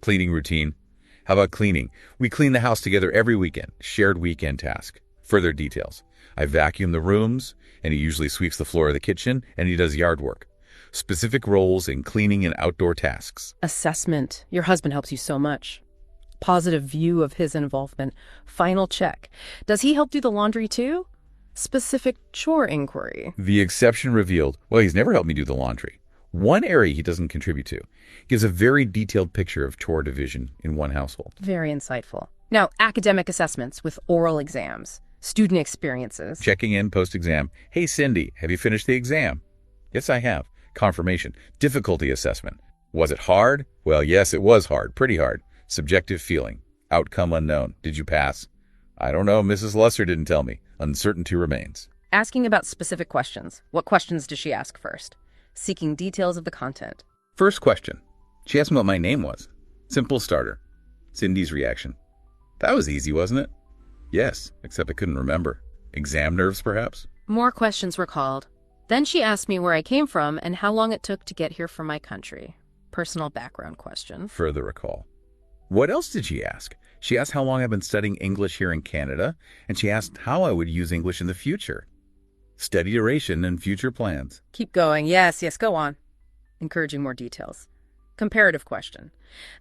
Cleaning routine. How about cleaning? We clean the house together every weekend. Shared weekend task. Further details. I vacuum the rooms, and he usually sweeps the floor of the kitchen, and he does yard work. Specific roles in cleaning and outdoor tasks. Assessment. Your husband helps you so much. Positive view of his involvement. Final check. Does he help do the laundry too? Specific chore inquiry. The exception revealed. Well, he's never helped me do the laundry. One area he doesn't contribute to. Gives a very detailed picture of chore division in one household. Very insightful. Now, academic assessments with oral exams. Student experiences. Checking in post-exam. Hey, Cindy, have you finished the exam? Yes, I have. Confirmation. Difficulty assessment. Was it hard? Well, yes, it was hard. Pretty hard. Subjective feeling. Outcome unknown. Did you pass? I don't know. Mrs. Lusser didn't tell me. Uncertainty remains. Asking about specific questions. What questions does she ask first? Seeking details of the content. First question. She asked me what my name was. Simple starter. Cindy's reaction. That was easy, wasn't it? Yes, except I couldn't remember. Exam nerves, perhaps? More questions were called. Then she asked me where I came from and how long it took to get here from my country. Personal background question. Further recall. What else did she ask? She asked how long I've been studying English here in Canada, and she asked how I would use English in the future. Study duration and future plans. Keep going. Yes, go on. Encouraging more details. Comparative question.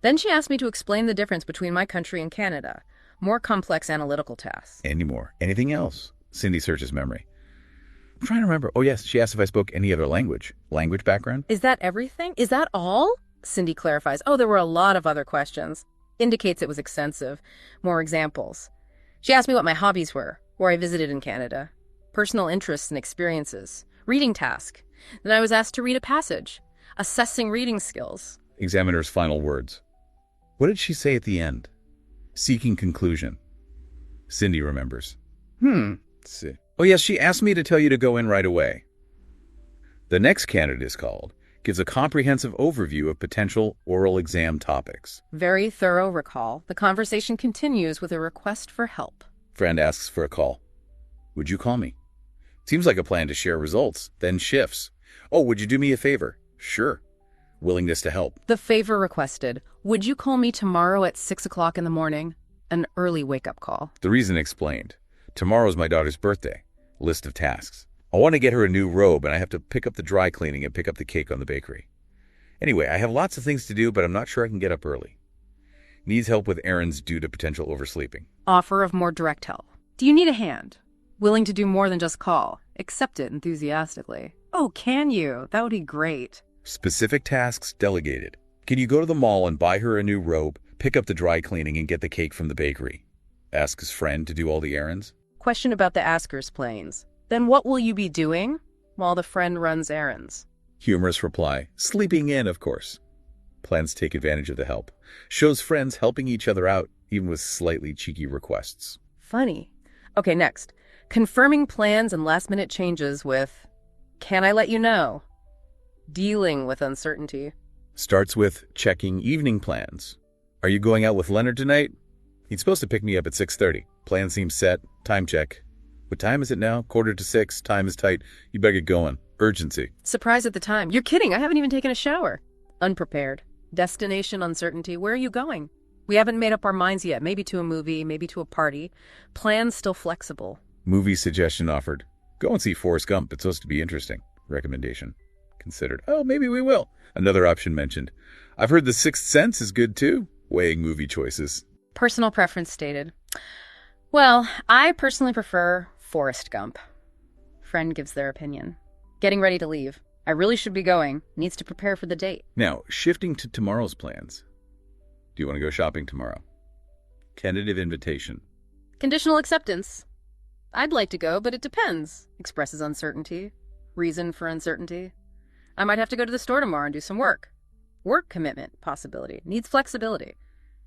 Then she asked me to explain the difference between my country and Canada. More complex analytical tasks. Any more? Anything else? Cindy searches memory. I'm trying to remember. Oh, yes, she asked if I spoke any other language. Language background? Is that everything? Is that all? Cindy clarifies. Oh, there were a lot of other questions. Indicates it was extensive. More examples. She asked me what my hobbies were, where I visited in Canada. Personal interests and experiences. Reading task. Then I was asked to read a passage. Assessing reading skills. Examiner's final words. What did she say at the end? Seeking conclusion. Cindy remembers. Let's see. Oh, yes, she asked me to tell you to go in right away. The next candidate is called. Gives a comprehensive overview of potential oral exam topics. Very thorough recall. The conversation continues with a request for help. Friend asks for a call. Would you call me? Seems like a plan to share results, then shifts. Oh, would you do me a favor? Sure. Willingness to help. The favor requested. Would you call me tomorrow at 6 o'clock in the morning? An early wake-up call. The reason explained. Tomorrow's my daughter's birthday. List of tasks. I want to get her a new robe, and I have to pick up the dry cleaning and pick up the cake on the bakery. Anyway, I have lots of things to do, but I'm not sure I can get up early. Needs help with errands due to potential oversleeping. Offer of more direct help. Do you need a hand? Willing to do more than just call. Accept it enthusiastically. Oh, can you? That would be great. Specific tasks delegated. Can you go to the mall and buy her a new robe, pick up the dry cleaning, and get the cake from the bakery? Ask his friend to do all the errands. Question about the asker's planes. Then what will you be doing while the friend runs errands? Humorous reply. Sleeping in, of course. Plans to take advantage of the help. Shows friends helping each other out, even with slightly cheeky requests. Funny. Okay, next. Confirming plans and last-minute changes with, can I let you know? Dealing with uncertainty. Starts with checking evening plans. Are you going out with Leonard tonight? He's supposed to pick me up at 6:30. Plan seems set. Time check. What time is it now? 5:45. Time is tight. You better get going. Urgency. Surprise at the time. You're kidding. I haven't even taken a shower. Unprepared. Destination uncertainty. Where are you going? We haven't made up our minds yet. Maybe to a movie, maybe to a party. Plans still flexible. Movie suggestion offered. Go and see Forrest Gump. It's supposed to be interesting. Recommendation. Considered. Oh, maybe we will. Another option mentioned. I've heard The Sixth Sense is good too. Weighing movie choices. Personal preference stated. Well, I personally prefer Forrest Gump. Friend gives their opinion. Getting ready to leave. I really should be going. Needs to prepare for the date. Now, shifting to tomorrow's plans. Do you want to go shopping tomorrow? Tentative invitation. Conditional acceptance. I'd like to go, but it depends. Expresses uncertainty. Reason for uncertainty. I might have to go to the store tomorrow and do some work. Work commitment possibility. Needs flexibility.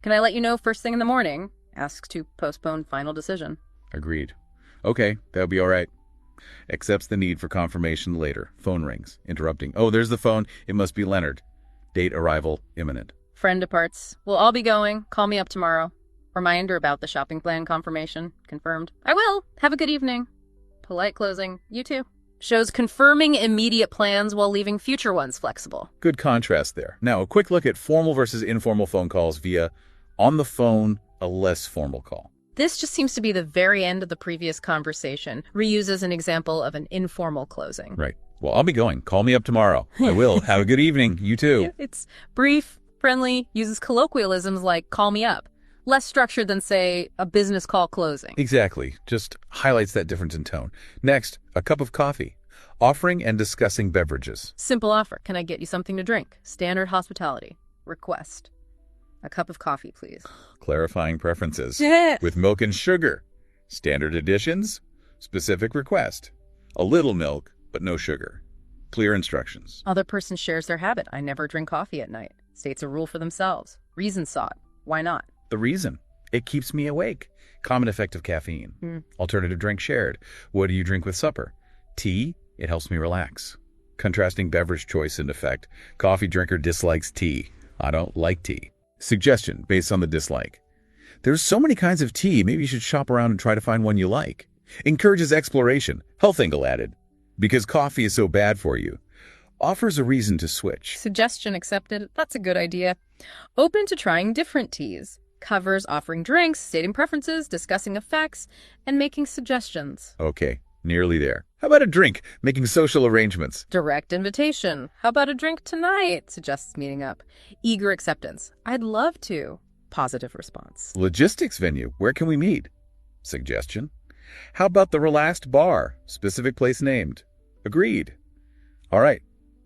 Can I let you know first thing in the morning? Asks to postpone final decision. Agreed. Okay, that'll be all right. Accepts the need for confirmation later. Phone rings. Interrupting. Oh, there's the phone. It must be Leonard. Date arrival imminent. Friend departs. We'll all be going. Call me up tomorrow. Reminder about the shopping plan confirmation. Confirmed. I will. Have a good evening. Polite closing. You too. Shows confirming immediate plans while leaving future ones flexible. Good contrast there. Now, a quick look at formal versus informal phone calls via on the phone, a less formal call. This just seems to be the very end of the previous conversation, reused as an example of an informal closing. Right. Well, I'll be going. Call me up tomorrow. I will. Have a good evening. You too. It's brief, friendly, uses colloquialisms like call me up. Less structured than, say, a business call closing. Exactly. Just highlights that difference in tone. Next, a cup of coffee. Offering and discussing beverages. Simple offer. Can I get you something to drink? Standard hospitality. Request. A cup of coffee, please. Clarifying preferences. Yeah. With milk and sugar. Standard additions. Specific request. A little milk, but no sugar. Clear instructions. Other person shares their habit. I never drink coffee at night. States a rule for themselves. Reason sought. Why not? The reason. It keeps me awake. Common effect of caffeine. Alternative drink shared. What do you drink with supper? Tea. It helps me relax. Contrasting beverage choice and effect. Coffee drinker dislikes tea. I don't like tea. Suggestion based on the dislike. There's so many kinds of tea, maybe you should shop around and try to find one you like. Encourages exploration. Health angle added. Because coffee is so bad for you. Offers a reason to switch. Suggestion accepted. That's a good idea. Open to trying different teas. Covers offering drinks, stating preferences, discussing effects, and making suggestions. Okay, nearly there. How about a drink? Making social arrangements. Direct invitation. How about a drink tonight? Suggests meeting up. Eager acceptance. I'd love to. Positive response. Logistics venue. Where can we meet? Suggestion. How about the relaxed bar? Specific place named. Agreed. All right.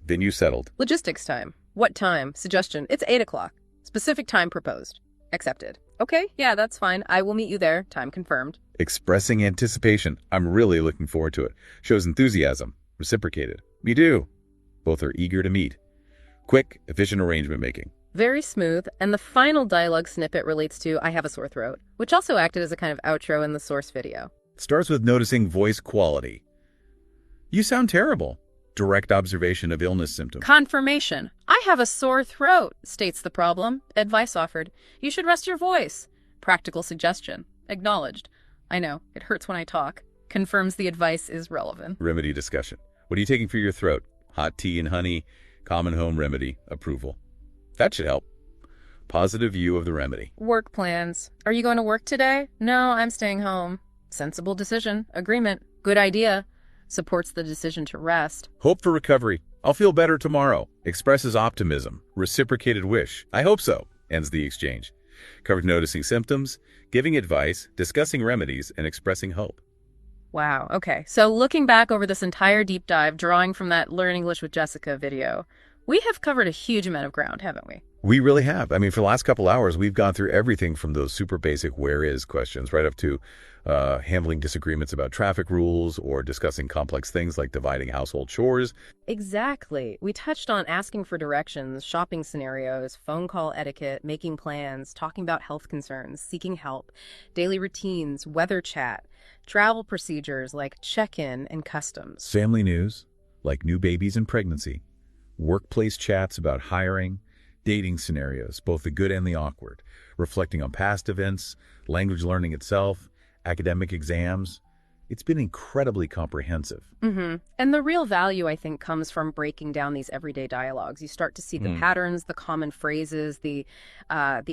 Venue settled. Logistics time. What time? Suggestion. It's 8 o'clock. Specific time proposed. Accepted. Okay, yeah, that's fine. I will meet you there. Time confirmed. Expressing anticipation. I'm really looking forward to it. Shows enthusiasm. Reciprocated. Me too. Both are eager to meet. Quick, efficient arrangement making. Very smooth. And the final dialogue snippet relates to I have a sore throat, which also acted as a kind of outro in the source video. Starts with noticing voice quality. You sound terrible. Direct observation of illness symptoms. Confirmation. I have a sore throat, states the problem. Advice offered. You should rest your voice. Practical suggestion. Acknowledged. I know, it hurts when I talk. Confirms the advice is relevant. Remedy discussion. What are you taking for your throat? Hot tea and honey, common home remedy, approval. That should help. Positive view of the remedy. Work plans. Are you going to work today? No, I'm staying home. Sensible decision. Agreement. Good idea. Supports the decision to rest. Hope for recovery. I'll feel better tomorrow. Expresses optimism. Reciprocated wish. I hope so. Ends the exchange. Covers noticing symptoms, giving advice, discussing remedies, and expressing hope. Wow, okay. So looking back over this entire deep dive, drawing from that Learn English with Jessica video, we have covered a huge amount of ground, haven't we? We really have. I mean, for the last couple hours, we've gone through everything from those super basic where is questions right up to handling disagreements about traffic rules or discussing complex things like dividing household chores. Exactly. We touched on asking for directions, shopping scenarios, phone call etiquette, making plans, talking about health concerns, seeking help, daily routines, weather chat, travel procedures like check-in and customs. Family news, like new babies and pregnancy. Workplace chats about hiring, dating scenarios, both the good and the awkward, reflecting on past events, language learning itself, academic exams. It's been incredibly comprehensive. And the real value, I think, comes from breaking down these everyday dialogues. You start to see the patterns, the common phrases, the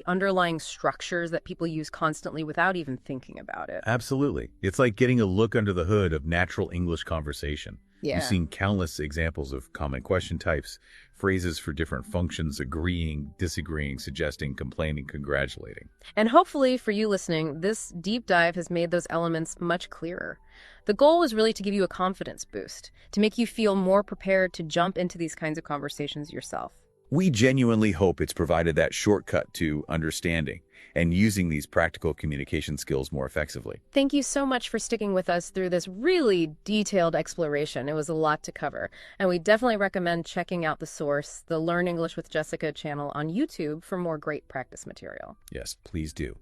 underlying structures that people use constantly without even thinking about it. Absolutely. It's like getting a look under the hood of natural English conversation. Yeah. You've seen countless examples of common question types, phrases for different functions, agreeing, disagreeing, suggesting, complaining, congratulating. And hopefully for you listening, this deep dive has made those elements much clearer. The goal was really to give you a confidence boost, to make you feel more prepared to jump into these kinds of conversations yourself. We genuinely hope it's provided that shortcut to understanding and using these practical communication skills more effectively. Thank you so much for sticking with us through this really detailed exploration. It was a lot to cover, and we definitely recommend checking out the source, the Learn English with Jessica channel on YouTube for more great practice material. Yes, please do.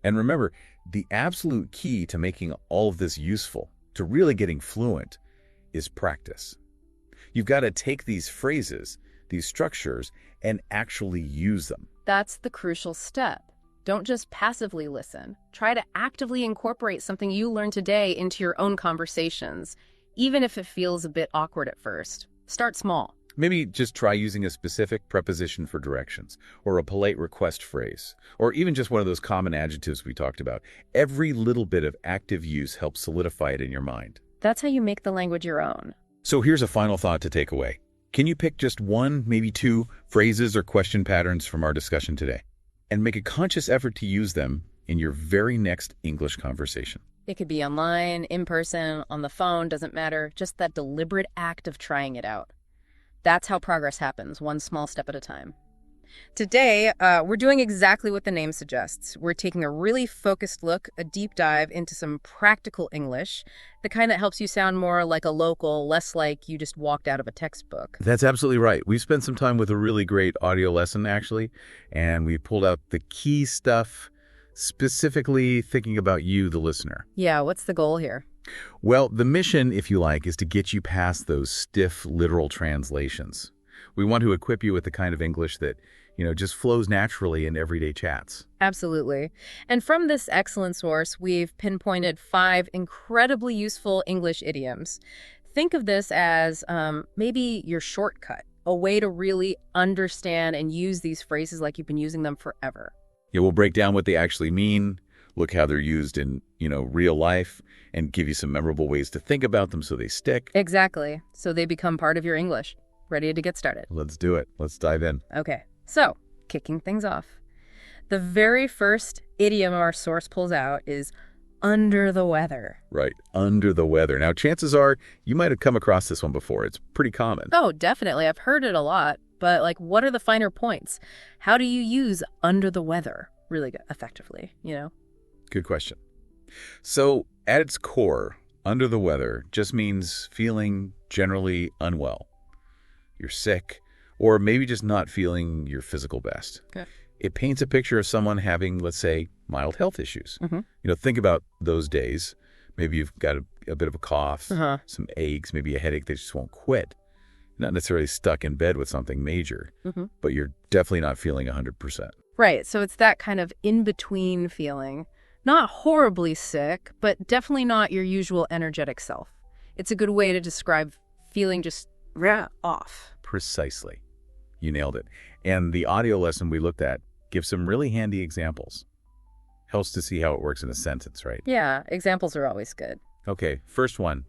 And remember, the absolute key to making all of this useful, to really getting fluent, is practice. You've got to take these phrases, these structures, and actually use them. That's the crucial step. Don't just passively listen. Try to actively incorporate something you learned today into your own conversations, even if it feels a bit awkward at first. Start small. Maybe just try using a specific preposition for directions, or a polite request phrase, or even just one of those common adjectives we talked about. Every little bit of active use helps solidify it in your mind. That's how you make the language your own. So here's a final thought to take away. Can you pick just one, maybe two, phrases or question patterns from our discussion today, and make a conscious effort to use them in your very next English conversation? It could be online, in person, on the phone, doesn't matter. Just that deliberate act of trying it out. That's how progress happens, one small step at a time. Today, we're doing exactly what the name suggests. We're taking a really focused look, a deep dive into some practical English, the kind that helps you sound more like a local, less like you just walked out of a textbook. That's absolutely right. We've spent some time with a really great audio lesson, actually, and we pulled out the key stuff, specifically thinking about you, the listener. Yeah, what's the goal here? Well, the mission, if you like, is to get you past those stiff, literal translations. We want to equip you with the kind of English that, just flows naturally in everyday chats. Absolutely. And from this excellent source, we've pinpointed 5 incredibly useful English idioms. Think of this as maybe your shortcut, a way to really understand and use these phrases like you've been using them forever. Yeah, we'll break down what they actually mean, look how they're used in, real life, and give you some memorable ways to think about them so they stick. Exactly. So they become part of your English. Ready to get started? Let's do it. Let's dive in. Okay. So, kicking things off. The very first idiom our source pulls out is under the weather. Right, under the weather. Now, chances are you might have come across this one before. It's pretty common. Oh, definitely. I've heard it a lot. But, what are the finer points? How do you use under the weather really effectively, Good question. So, at its core, under the weather just means feeling generally unwell. You're sick, or maybe just not feeling your physical best. Okay. It paints a picture of someone having, let's say, mild health issues. Think about those days. Maybe you've got a bit of a cough, some aches, maybe a headache that just won't quit. Not necessarily stuck in bed with something major, but you're definitely not feeling 100%. Right. So it's that kind of in-between feeling Not horribly sick, but definitely not your usual energetic self. It's a good way to describe feeling just off. Precisely. You nailed it. And the audio lesson we looked at gives some really handy examples. Helps to see how it works in a sentence, right? Yeah, examples are always good. Okay, first one.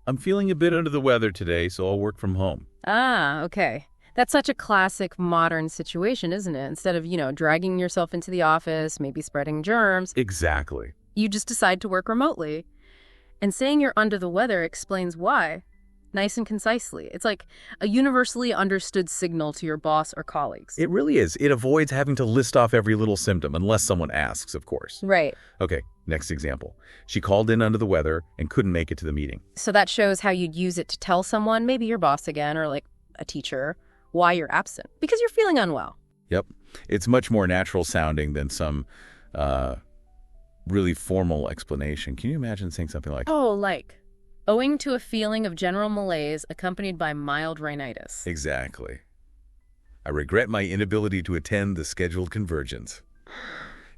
I'm feeling a bit under the weather today, so I'll work from home. Ah, okay. That's such a classic modern situation, isn't it? Instead of, dragging yourself into the office, maybe spreading germs, Exactly. you just decide to work remotely. And saying you're under the weather explains why. Nice and concisely. It's like a universally understood signal to your boss or colleagues. It really is. It avoids having to list off every little symptom, unless someone asks, of course. Right. Okay, next example. She called in under the weather and couldn't make it to the meeting. So that shows how you'd use it to tell someone, maybe your boss again, or like a teacher, why you're absent. Because you're feeling unwell. Yep. It's much more natural sounding than some really formal explanation. Can you imagine saying something like, Oh, like, owing to a feeling of general malaise accompanied by mild rhinitis. Exactly. I regret my inability to attend the scheduled convergence.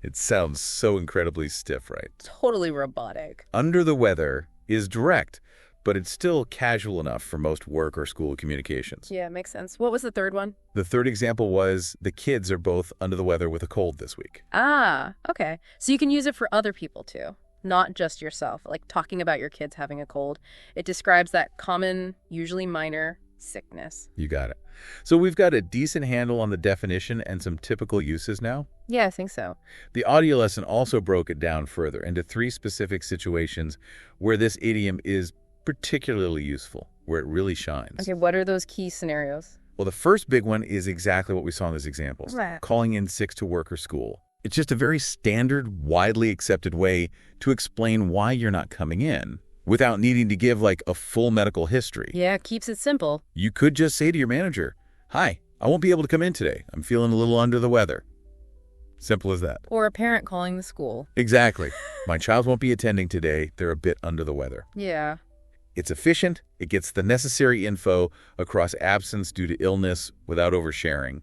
It sounds so incredibly stiff, right? Totally robotic. Under the weather is direct, but it's still casual enough for most work or school communications. Yeah, makes sense. What was the third one? The third example was the kids are both under the weather with a cold this week. Ah, okay. So you can use it for other people too, not just yourself. Like talking about your kids having a cold. It describes that common, usually minor, sickness. You got it. So we've got a decent handle on the definition and some typical uses now. Yeah, I think so. The audio lesson also broke it down further into 3 specific situations where this idiom is particularly useful, where it really shines. Okay, what are those key scenarios? Well, the first big one is exactly what we saw in those examples. Right. Calling in sick to work or school. It's just a very standard, widely accepted way to explain why you're not coming in without needing to give like a full medical history. Yeah, keeps it simple. You could just say to your manager, "Hi, I won't be able to come in today. I'm feeling a little under the weather." Simple as that. Or a parent calling the school. Exactly. My child won't be attending today. They're a bit under the weather. Yeah. It's efficient. It gets the necessary info across absence due to illness without oversharing.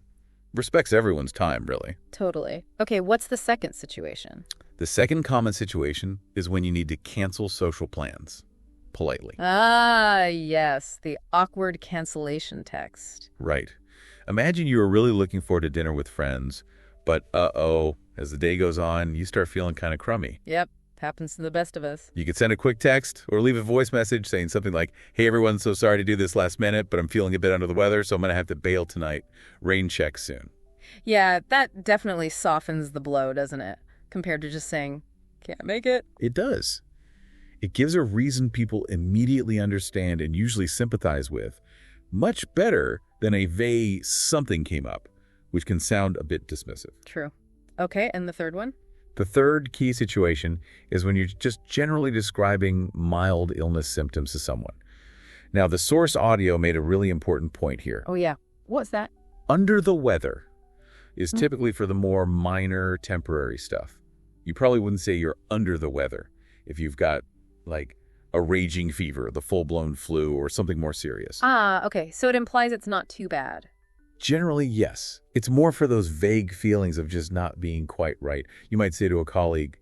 Respects everyone's time, really. Totally. Okay, what's the second situation? The second common situation is when you need to cancel social plans. Politely. Ah, yes, the awkward cancellation text. Right. Imagine you were really looking forward to dinner with friends, but as the day goes on, you start feeling kind of crummy. Yep, happens to the best of us. You could send a quick text or leave a voice message saying something like, "Hey everyone, so sorry to do this last minute, but I'm feeling a bit under the weather, so I'm going to have to bail tonight. Rain check soon." Yeah, that definitely softens the blow, doesn't it? Compared to just saying, can't make it. It does. It gives a reason people immediately understand and usually sympathize with, much better than a vague something came up, which can sound a bit dismissive. True. Okay, and the third one? The third key situation is when you're just generally describing mild illness symptoms to someone. Now, the source audio made a really important point here. Oh, yeah. What's that? Under the weather is typically for the more minor, temporary stuff. You probably wouldn't say you're under the weather if you've got, like, a raging fever, the full-blown flu, or something more serious. Ah, okay. So it implies it's not too bad. Generally, yes. It's more for those vague feelings of just not being quite right. You might say to a colleague,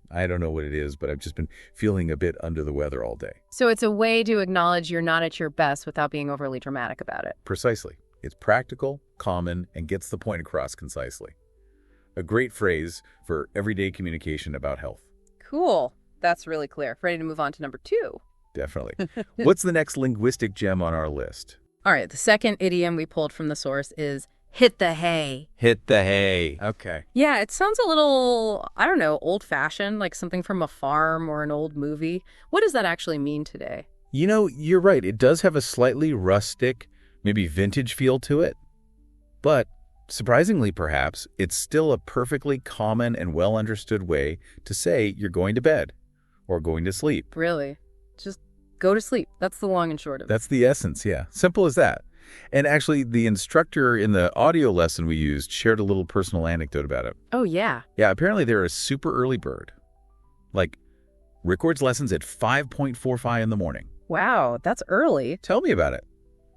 I don't know what it is, but I've just been feeling a bit under the weather all day. So it's a way to acknowledge you're not at your best without being overly dramatic about it. Precisely. It's practical, common, and gets the point across concisely. A great phrase for everyday communication about health. Cool. That's really clear. Ready to move on to number 2? Definitely. What's the next linguistic gem on our list? All right, the second idiom we pulled from the source is hit the hay. Hit the hay. Okay. Yeah, it sounds a little, I don't know, old-fashioned, like something from a farm or an old movie. What does that actually mean today? You know, you're right. It does have a slightly rustic, maybe vintage feel to it. But surprisingly, perhaps, it's still a perfectly common and well-understood way to say you're going to bed or going to sleep. Really? Just go to sleep. That's the long and short of it. That's the essence, yeah. Simple as that. And actually, the instructor in the audio lesson we used shared a little personal anecdote about it. Oh, yeah. Yeah, apparently they're a super early bird. Like, records lessons at 5:45 in the morning. Wow, that's early. Tell me about it.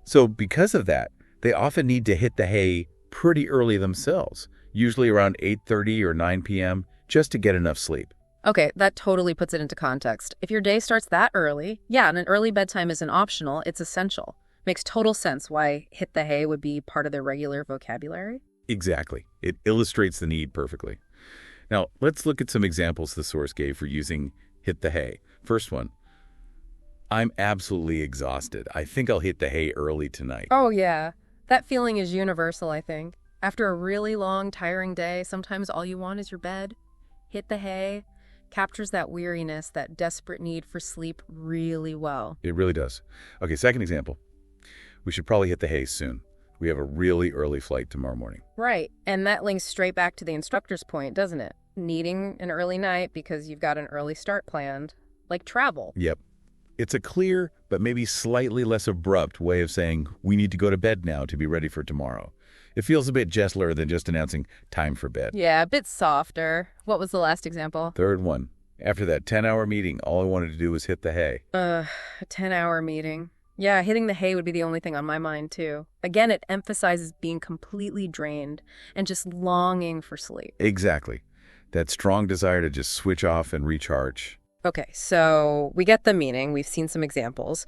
So because of that, they often need to hit the hay pretty early themselves, usually around 8:30 or 9 p.m., just to get enough sleep. Okay, that totally puts it into context. If your day starts that early, yeah, and an early bedtime isn't optional, it's essential. Makes total sense why hit the hay would be part of their regular vocabulary. Exactly. It illustrates the need perfectly. Now, let's look at some examples the source gave for using hit the hay. First one, I'm absolutely exhausted. I think I'll hit the hay early tonight. Oh, yeah. That feeling is universal, I think. After a really long, tiring day, sometimes all you want is your bed. Hit the hay captures that weariness, that desperate need for sleep really well. It really does. Okay, second example. We should probably hit the hay soon. We have a really early flight tomorrow morning. Right, and that links straight back to the instructor's point, doesn't it? Needing an early night because you've got an early start planned, like travel. Yep. It's a clear, but maybe slightly less abrupt way of saying we need to go to bed now to be ready for tomorrow. It feels a bit gentler than just announcing time for bed. Yeah, a bit softer. What was the last example? Third one. After that 10-hour meeting, all I wanted to do was hit the hay. A 10-hour meeting. Yeah, hitting the hay would be the only thing on my mind, too. Again, it emphasizes being completely drained and just longing for sleep. Exactly. That strong desire to just switch off and recharge. Okay, so we get the meaning. We've seen some examples.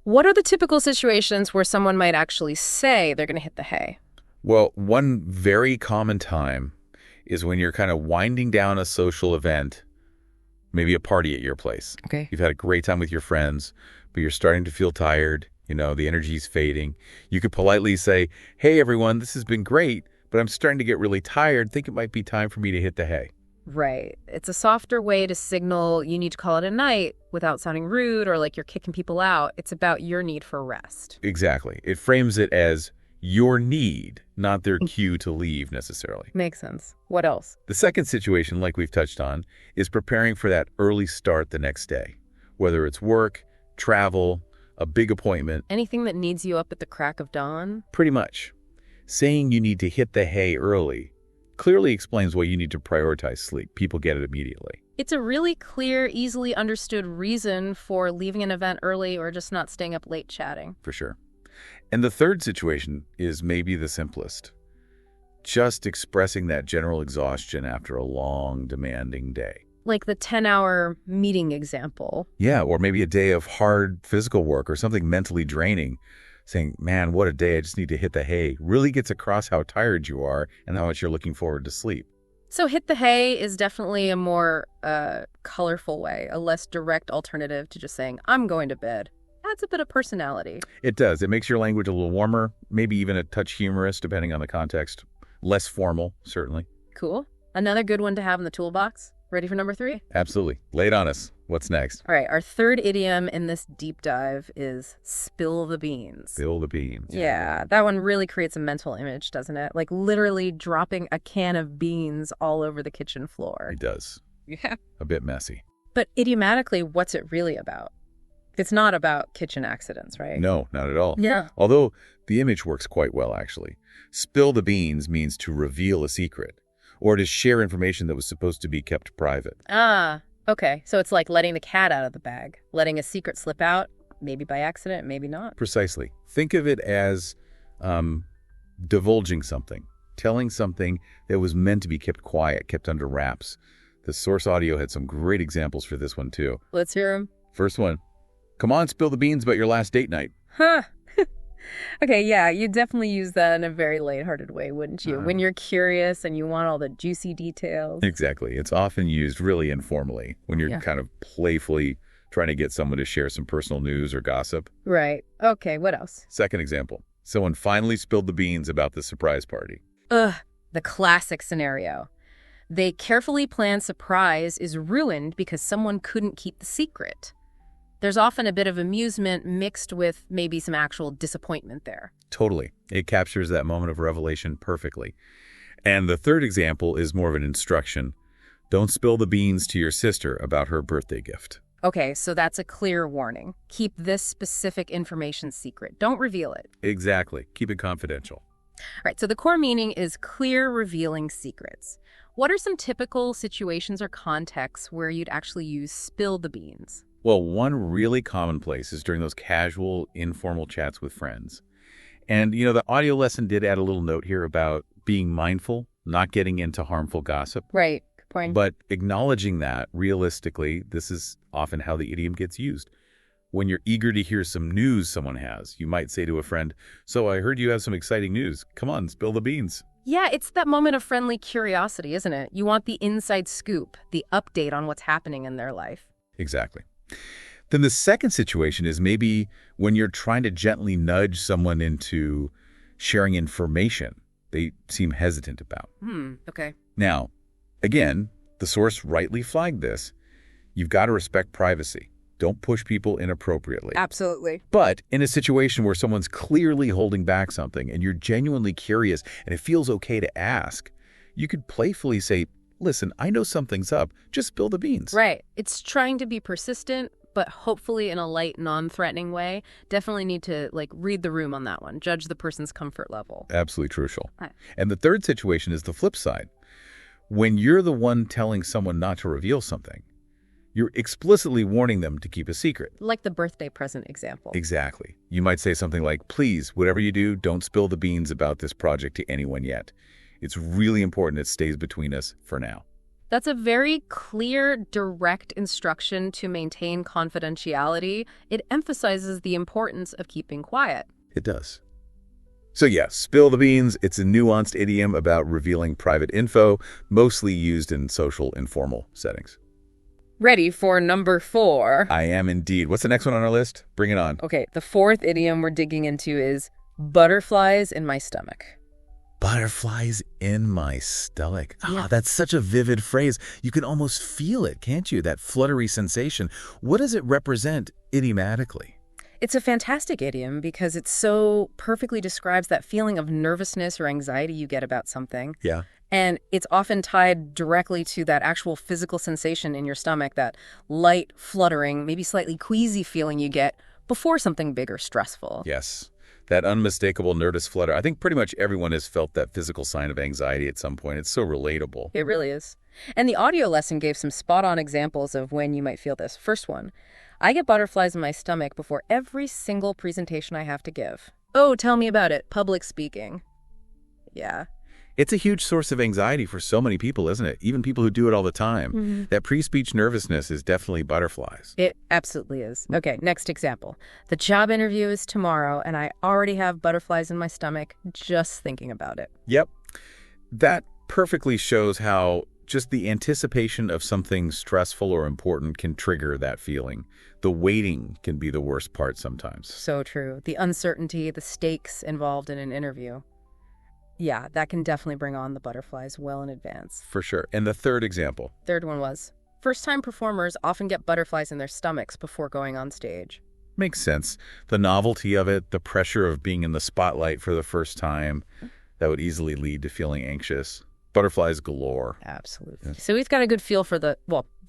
What are the typical situations where someone might actually say they're going to hit the hay? Well, one very common time is when you're kind of winding down a social event, maybe a party at your place. Okay. You've had a great time with your friends, but you're starting to feel tired. The energy's fading. You could politely say, hey, everyone, this has been great, but I'm starting to get really tired. Think it might be time for me to hit the hay. Right. It's a softer way to signal you need to call it a night without sounding rude or like you're kicking people out. It's about your need for rest. Exactly. It frames it as your need, not their cue to leave necessarily. Makes sense. What else? The second situation, like we've touched on, is preparing for that early start the next day. Whether it's work, travel, a big appointment. Anything that needs you up at the crack of dawn? Pretty much. Saying you need to hit the hay early clearly explains why you need to prioritize sleep. People get it immediately. It's a really clear, easily understood reason for leaving an event early or just not staying up late chatting. For sure. And the third situation is maybe the simplest. Just expressing that general exhaustion after a long, demanding day. Like the 10-hour meeting example. Yeah, or maybe a day of hard physical work or something mentally draining. Saying, man, what a day, I just need to hit the hay, really gets across how tired you are and how much you're looking forward to sleep. So hit the hay is definitely a more colorful way, a less direct alternative to just saying, I'm going to bed. Adds a bit of personality. It does. It makes your language a little warmer, maybe even a touch humorous, depending on the context. Less formal, certainly. Cool. Another good one to have in the toolbox. Ready for number 3? Absolutely. Lay it on us. What's next? All right, our third idiom in this deep dive is spill the beans. Spill the beans. Yeah, that one really creates a mental image, doesn't it? Like literally dropping a can of beans all over the kitchen floor. It does. Yeah. A bit messy. But idiomatically, what's it really about? It's not about kitchen accidents, right? No, not at all. Yeah. Although the image works quite well, actually. Spill the beans means to reveal a secret or to share information that was supposed to be kept private. Ah, okay. So it's like letting the cat out of the bag, letting a secret slip out, maybe by accident, maybe not. Precisely. Think of it as divulging something, telling something that was meant to be kept quiet, kept under wraps. The source audio had some great examples for this one, too. Let's hear them. First one. Come on, spill the beans about your last date night. Huh. Okay, yeah, you definitely use that in a very lighthearted way, wouldn't you? When you're curious and you want all the juicy details. Exactly. It's often used really informally when you're kind of playfully trying to get someone to share some personal news or gossip. Right. Okay, what else? Second example. Someone finally spilled the beans about the surprise party. Ugh, the classic scenario. The carefully planned surprise is ruined because someone couldn't keep the secret. There's often a bit of amusement mixed with maybe some actual disappointment there. Totally. It captures that moment of revelation perfectly. And the third example is more of an instruction. Don't spill the beans to your sister about her birthday gift. Okay, so that's a clear warning. Keep this specific information secret. Don't reveal it. Exactly. Keep it confidential. All right, so the core meaning is clear, revealing secrets. What are some typical situations or contexts where you'd actually use spill the beans? Well, one really commonplace is during those casual, informal chats with friends. And, the audio lesson did add a little note here about being mindful, not getting into harmful gossip. Right. point. But acknowledging that, realistically, this is often how the idiom gets used. When you're eager to hear some news someone has, you might say to a friend, "So I heard you have some exciting news. Come on, spill the beans." Yeah, it's that moment of friendly curiosity, isn't it? You want the inside scoop, the update on what's happening in their life. Exactly. Then the second situation is maybe when you're trying to gently nudge someone into sharing information they seem hesitant about. Okay. Now, again, the source rightly flagged this. You've got to respect privacy. Don't push people inappropriately. Absolutely. But in a situation where someone's clearly holding back something and you're genuinely curious and it feels okay to ask, you could playfully say, "Listen, I know something's up. Just spill the beans." Right. It's trying to be persistent, but hopefully in a light, non-threatening way. Definitely need to read the room on that one. Judge the person's comfort level. Absolutely crucial. Right. And the third situation is the flip side. When you're the one telling someone not to reveal something, you're explicitly warning them to keep a secret. Like the birthday present example. Exactly. You might say something like, "Please, whatever you do, don't spill the beans about this project to anyone yet. It's really important it stays between us for now." That's a very clear, direct instruction to maintain confidentiality. It emphasizes the importance of keeping quiet. It does. So yeah, spill the beans. It's a nuanced idiom about revealing private info, mostly used in social, informal settings. Ready for number 4. I am indeed. What's the next one on our list? Bring it on. Okay, the fourth idiom we're digging into is butterflies in my stomach. Butterflies in my stomach. Yeah. That's such a vivid phrase. You can almost feel it, can't you? That fluttery sensation. What does it represent idiomatically? It's a fantastic idiom because it so perfectly describes that feeling of nervousness or anxiety you get about something. Yeah. And it's often tied directly to that actual physical sensation in your stomach, that light, fluttering, maybe slightly queasy feeling you get before something big or stressful. Yes. That unmistakable nervous flutter. I think pretty much everyone has felt that physical sign of anxiety at some point. It's so relatable. It really is. And the audio lesson gave some spot-on examples of when you might feel this. First one, I get butterflies in my stomach before every single presentation I have to give. Oh, tell me about it. Public speaking. Yeah. It's a huge source of anxiety for so many people, isn't it? Even people who do it all the time. That pre-speech nervousness is definitely butterflies. It absolutely is. Okay, next example. The job interview is tomorrow, and I already have butterflies in my stomach just thinking about it. Yep. That perfectly shows how just the anticipation of something stressful or important can trigger that feeling. The waiting can be the worst part sometimes. So true. The uncertainty, the stakes involved in an interview. Yeah, that can definitely bring on the butterflies well in advance. For sure. And the third example. Third one was, first-time performers often get butterflies in their stomachs before going on stage. Makes sense. The novelty of it, the pressure of being in the spotlight for the first time, that would easily lead to feeling anxious. Butterflies galore. Absolutely. Yes. So we've got a good feel for the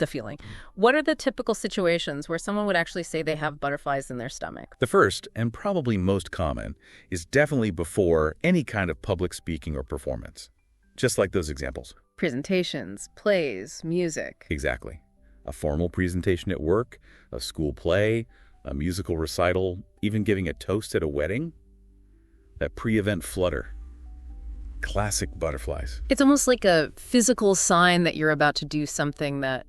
feeling. What are the typical situations where someone would actually say they have butterflies in their stomach? The first, and probably most common, is definitely before any kind of public speaking or performance. Just like those examples. Presentations, plays, music. Exactly. A formal presentation at work, a school play, a musical recital, even giving a toast at a wedding. That pre-event flutter. Classic butterflies. It's almost like a physical sign that you're about to do something that,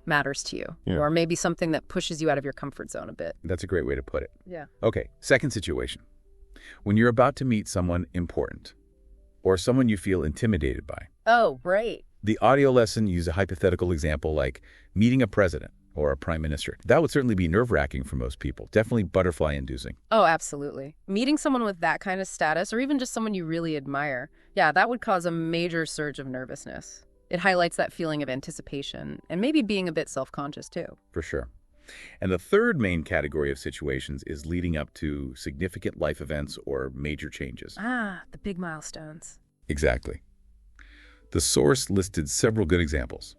matters to you. Yeah. Or maybe something that pushes you out of your comfort zone a bit. That's a great way to put it. Yeah. Okay, second situation. When you're about to meet someone important or someone you feel intimidated by. Oh, right. The audio lesson used a hypothetical example like meeting a president or a prime minister. That would certainly be nerve-wracking for most people. Definitely butterfly-inducing. Oh, absolutely. Meeting someone with that kind of status, or even just someone you really admire, yeah, that would cause a major surge of nervousness. It highlights that feeling of anticipation and maybe being a bit self-conscious too. For sure. And the third main category of situations is leading up to significant life events or major changes. Ah, the big milestones. Exactly. The source listed several good examples.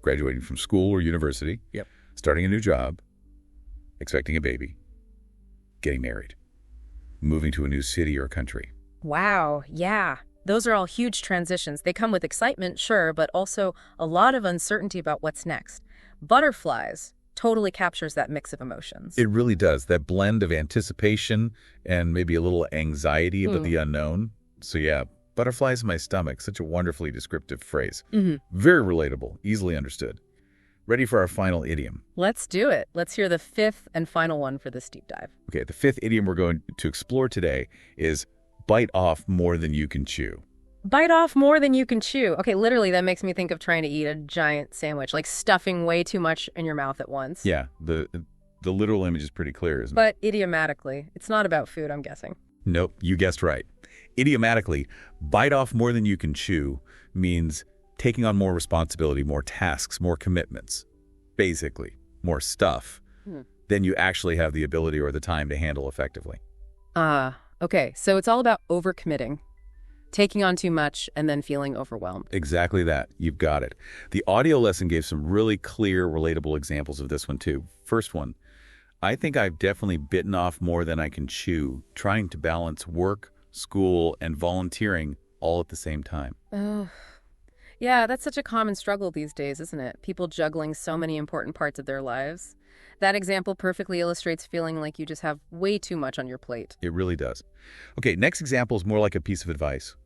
Graduating from school or university. Yep. Starting a new job. Expecting a baby. Getting married. Moving to a new city or country. Wow, yeah. Those are all huge transitions. They come with excitement, sure, but also a lot of uncertainty about what's next. Butterflies totally captures that mix of emotions. It really does. That blend of anticipation and maybe a little anxiety about the unknown. So yeah, Butterflies in my stomach, such a wonderfully descriptive phrase. Mm-hmm. Very relatable, easily understood. Ready for our final idiom. Let's do it. Let's hear the fifth and final one for this deep dive. Okay, the fifth idiom we're going to explore today is bite off more than you can chew. Bite off more than you can chew. Okay, literally, that makes me think of trying to eat a giant sandwich, like stuffing way too much in your mouth at once. Yeah, the literal image is pretty clear, isn't it? But idiomatically, it's not about food, I'm guessing. Nope, you guessed right. Idiomatically, bite off more than you can chew means taking on more responsibility, more tasks, more commitments. Basically, more stuff than you actually have the ability or the time to handle effectively. Okay, so it's all about overcommitting, taking on too much, and then feeling overwhelmed. Exactly that. You've got it. The audio lesson gave some really clear, relatable examples of this one, too. First one, I think I've definitely bitten off more than I can chew, trying to balance work, school, and volunteering all at the same time. Oh, yeah, that's such a common struggle these days, isn't it? People juggling so many important parts of their lives. That example perfectly illustrates feeling like you just have way too much on your plate. It really does. Okay, next example is more like a piece of advice.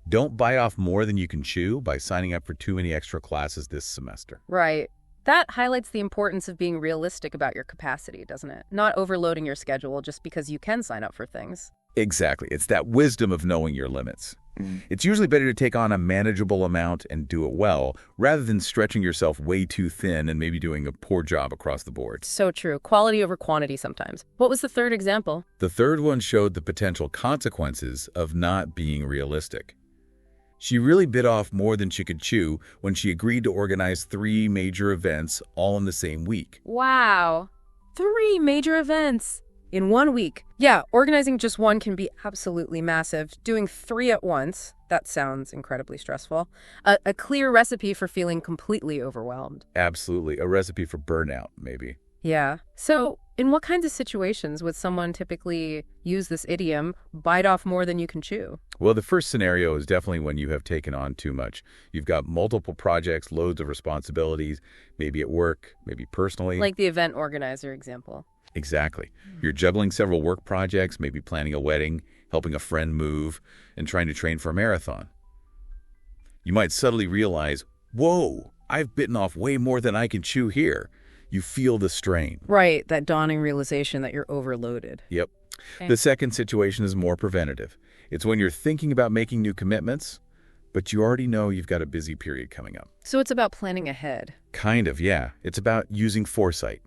Don't bite off more than you can chew by signing up for too many extra classes this semester. Right. That highlights the importance of being realistic about your capacity, doesn't it? Not overloading your schedule just because you can sign up for things. Exactly. It's that wisdom of knowing your limits. It's usually better to take on a manageable amount and do it well, rather than stretching yourself way too thin and maybe doing a poor job across the board. So true. Quality over quantity sometimes. What was the third example? The third one showed the potential consequences of not being realistic. She really bit off more than she could chew when she agreed to organize 3 major events all in the same week. Wow. 3 major events in 1 week. Yeah, organizing just one can be absolutely massive. Doing 3 at once, that sounds incredibly stressful. A clear recipe for feeling completely overwhelmed. Absolutely. A recipe for burnout, maybe. Yeah. So, in what kinds of situations would someone typically use this idiom, bite off more than you can chew? Well, the first scenario is definitely when you have taken on too much. You've got multiple projects, loads of responsibilities, maybe at work, maybe personally. Like the event organizer example. Exactly. You're juggling several work projects, maybe planning a wedding, helping a friend move, and trying to train for a marathon. You might suddenly realize, whoa, I've bitten off way more than I can chew here. You feel the strain. Right, that dawning realization that you're overloaded. Yep. Okay. The second situation is more preventative. It's when you're thinking about making new commitments, but you already know you've got a busy period coming up. So it's about planning ahead. Kind of, yeah. It's about using foresight,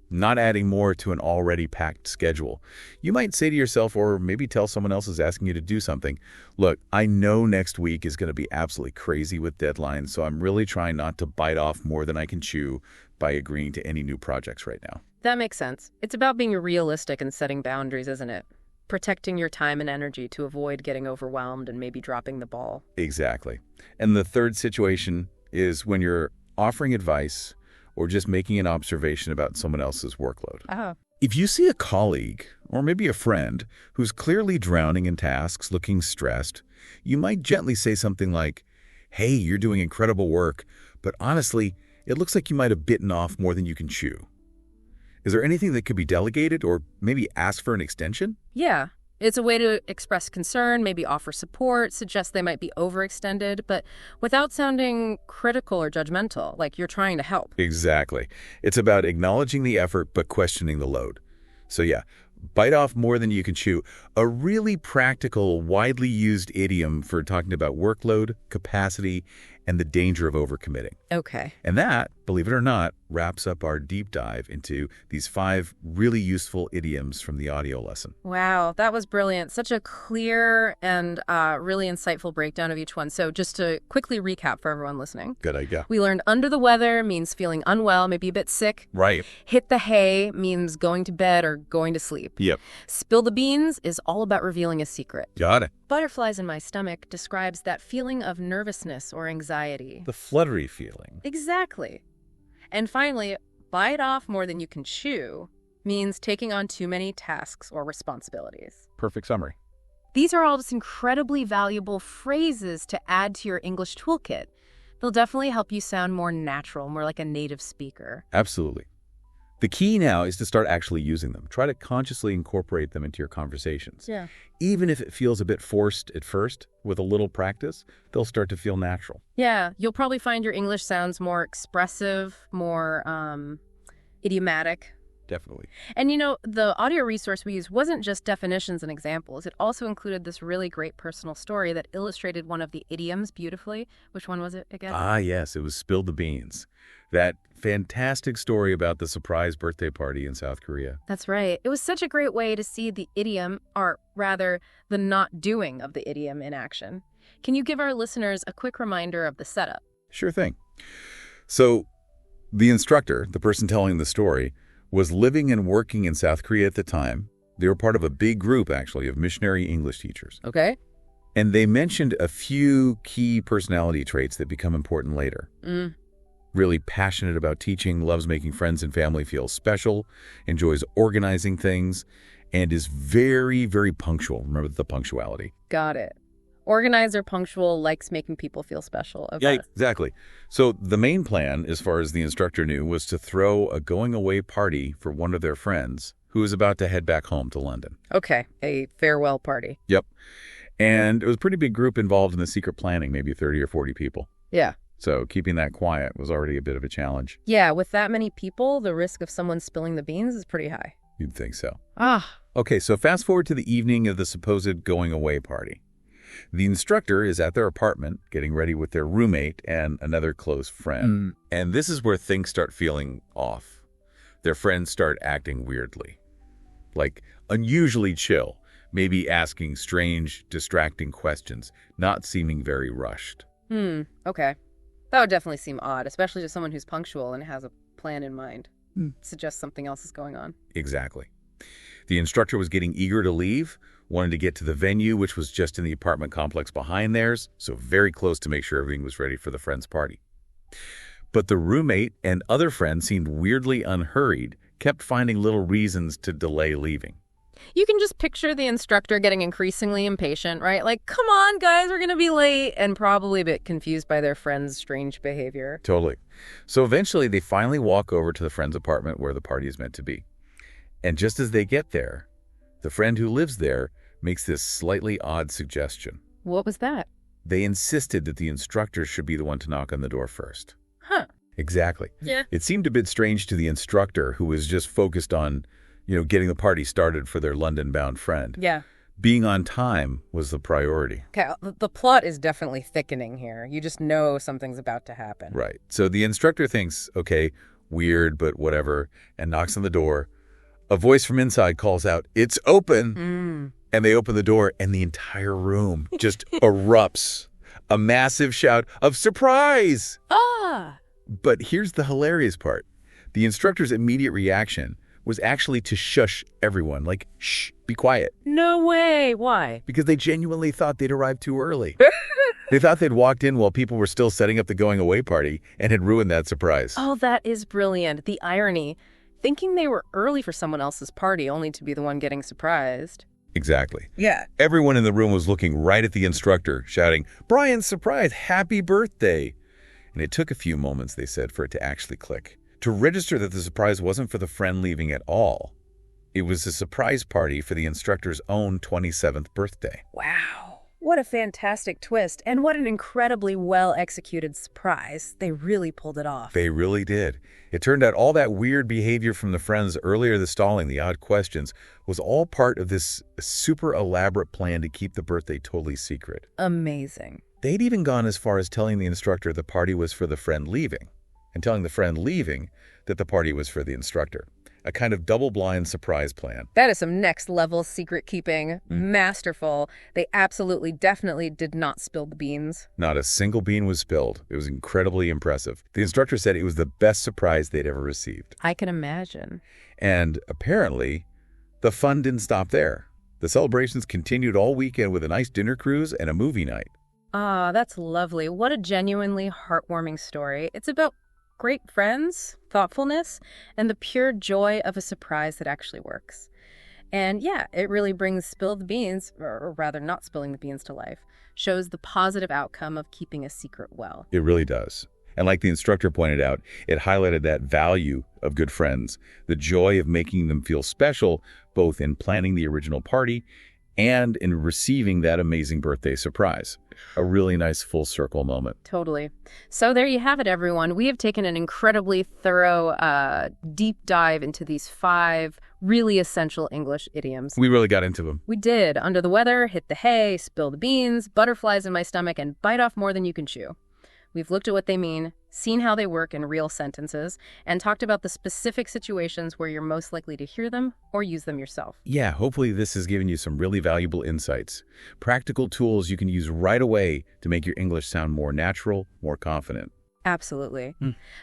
not adding more to an already packed schedule. You might say to yourself, or maybe tell someone else is asking you to do something, look, I know next week is going to be absolutely crazy with deadlines, so I'm really trying not to bite off more than I can chew by agreeing to any new projects right now. That makes sense. It's about being realistic and setting boundaries, isn't it? Protecting your time and energy to avoid getting overwhelmed and maybe dropping the ball. Exactly. And the third situation is when you're offering advice or just making an observation about someone else's workload. Oh. If you see a colleague or maybe a friend who's clearly drowning in tasks, looking stressed, you might gently say something like, hey, you're doing incredible work, but honestly, it looks like you might have bitten off more than you can chew. Is there anything that could be delegated or maybe ask for an extension? Yeah. It's a way to express concern, maybe offer support, suggest they might be overextended, but without sounding critical or judgmental, like you're trying to help. Exactly. It's about acknowledging the effort but questioning the load. So yeah, bite off more than you can chew. A really practical, widely used idiom for talking about workload, capacity, and the danger of overcommitting. Okay. And that, believe it or not, wraps up our deep dive into these 5 really useful idioms from the audio lesson. Wow, that was brilliant. Such a clear and really insightful breakdown of each one. So just to quickly recap for everyone listening. Good idea. We learned under the weather means feeling unwell, maybe a bit sick. Right. Hit the hay means going to bed or going to sleep. Yep. Spill the beans is all about revealing a secret. Got it. Butterflies in my stomach describes that feeling of nervousness or anxiety. The fluttery feeling. Exactly. And finally, bite off more than you can chew means taking on too many tasks or responsibilities. Perfect summary. These are all just incredibly valuable phrases to add to your English toolkit. They'll definitely help you sound more natural, more like a native speaker. Absolutely. The key now is to start actually using them. Try to consciously incorporate them into your conversations. Yeah. Even if it feels a bit forced at first, with a little practice, they'll start to feel natural. Yeah, you'll probably find your English sounds more expressive, more idiomatic. Definitely. And you know, the audio resource we used wasn't just definitions and examples. It also included this really great personal story that illustrated one of the idioms beautifully. Which one was it again? Ah, yes, it was Spill the Beans. That fantastic story about the surprise birthday party in South Korea. That's right. It was such a great way to see the idiom, or rather, the not doing of the idiom in action. Can you give our listeners a quick reminder of the setup? Sure thing. So, the instructor, the person telling the story, was living and working in South Korea at the time. They were part of a big group, actually, of missionary English teachers. Okay. And they mentioned a few key personality traits that become important later. Really passionate about teaching, loves making friends and family feel special, enjoys organizing things, and is very, very punctual. Remember the punctuality. Got it. Organizer, punctual, likes making people feel special. Okay. Yeah, exactly. So the main plan, as far as the instructor knew, was to throw a going-away party for one of their friends who was about to head back home to London. Okay, a farewell party. Yep. And it was a pretty big group involved in the secret planning, maybe 30 or 40 people. Yeah. So keeping that quiet was already a bit of a challenge. Yeah, with that many people, the risk of someone spilling the beans is pretty high. You'd think so. Ah. Okay, so fast forward to the evening of the supposed going-away party. The instructor is at their apartment getting ready with their roommate and another close friend. And this is where things start feeling off. Their friends start acting weirdly. Like unusually chill, maybe asking strange, distracting questions, not seeming very rushed. Okay. That would definitely seem odd, especially to someone who's punctual and has a plan in mind. Suggests something else is going on. Exactly. The instructor was getting eager to leave, wanted to get to the venue, which was just in the apartment complex behind theirs, so very close to make sure everything was ready for the friend's party. But the roommate and other friends seemed weirdly unhurried, kept finding little reasons to delay leaving. You can just picture the instructor getting increasingly impatient, right? Like, come on, guys, we're going to be late, and probably a bit confused by their friend's strange behavior. Totally. So eventually they finally walk over to the friend's apartment where the party is meant to be. And just as they get there, the friend who lives there makes this slightly odd suggestion. What was that? They insisted that the instructor should be the one to knock on the door first. Huh. Exactly. Yeah. It seemed a bit strange to the instructor who was just focused on, getting the party started for their London-bound friend. Yeah. Being on time was the priority. Okay, the plot is definitely thickening here. You just know something's about to happen. Right. So the instructor thinks, okay, weird, but whatever, and knocks on the door. A voice from inside calls out, "It's open." And they open the door, and the entire room just erupts. A massive shout of surprise. Ah! But here's the hilarious part. The instructor's immediate reaction was actually to shush everyone, like, shh, be quiet. No way. Why? Because they genuinely thought they'd arrived too early. They thought they'd walked in while people were still setting up the going-away party and had ruined that surprise. Oh, that is brilliant. The irony. Thinking they were early for someone else's party only to be the one getting surprised. Exactly. Yeah. Everyone in the room was looking right at the instructor, shouting, "Brian's surprise, happy birthday." And it took a few moments, they said, for it to actually click. To register that the surprise wasn't for the friend leaving at all. It was a surprise party for the instructor's own 27th birthday. Wow. What a fantastic twist. And what an incredibly well-executed surprise. They really pulled it off. They really did. It turned out all that weird behavior from the friends earlier, the stalling, the odd questions, was all part of this super elaborate plan to keep the birthday totally secret. Amazing. They'd even gone as far as telling the instructor the party was for the friend leaving, and telling the friend leaving that the party was for the instructor. A kind of double-blind surprise plan. That is some next-level secret-keeping. Masterful. They absolutely, definitely did not spill the beans. Not a single bean was spilled. It was incredibly impressive. The instructor said it was the best surprise they'd ever received. I can imagine. And apparently, the fun didn't stop there. The celebrations continued all weekend with a nice dinner cruise and a movie night. Ah, that's lovely. What a genuinely heartwarming story. It's about great friends, thoughtfulness, and the pure joy of a surprise that actually works. And yeah, it really brings spill the beans, or rather not spilling the beans to life, shows the positive outcome of keeping a secret well. It really does. And like the instructor pointed out, it highlighted that value of good friends, the joy of making them feel special, both in planning the original party and in receiving that amazing birthday surprise. A really nice full circle moment. Totally. So there you have it, everyone. We have taken an incredibly thorough deep dive into these 5 really essential English idioms. We really got into them. We did. Under the weather, hit the hay, spill the beans, butterflies in my stomach, and bite off more than you can chew. We've looked at what they mean, seen how they work in real sentences, and talked about the specific situations where you're most likely to hear them or use them yourself. Yeah, hopefully this has given you some really valuable insights. Practical tools you can use right away to make your English sound more natural, more confident. Absolutely.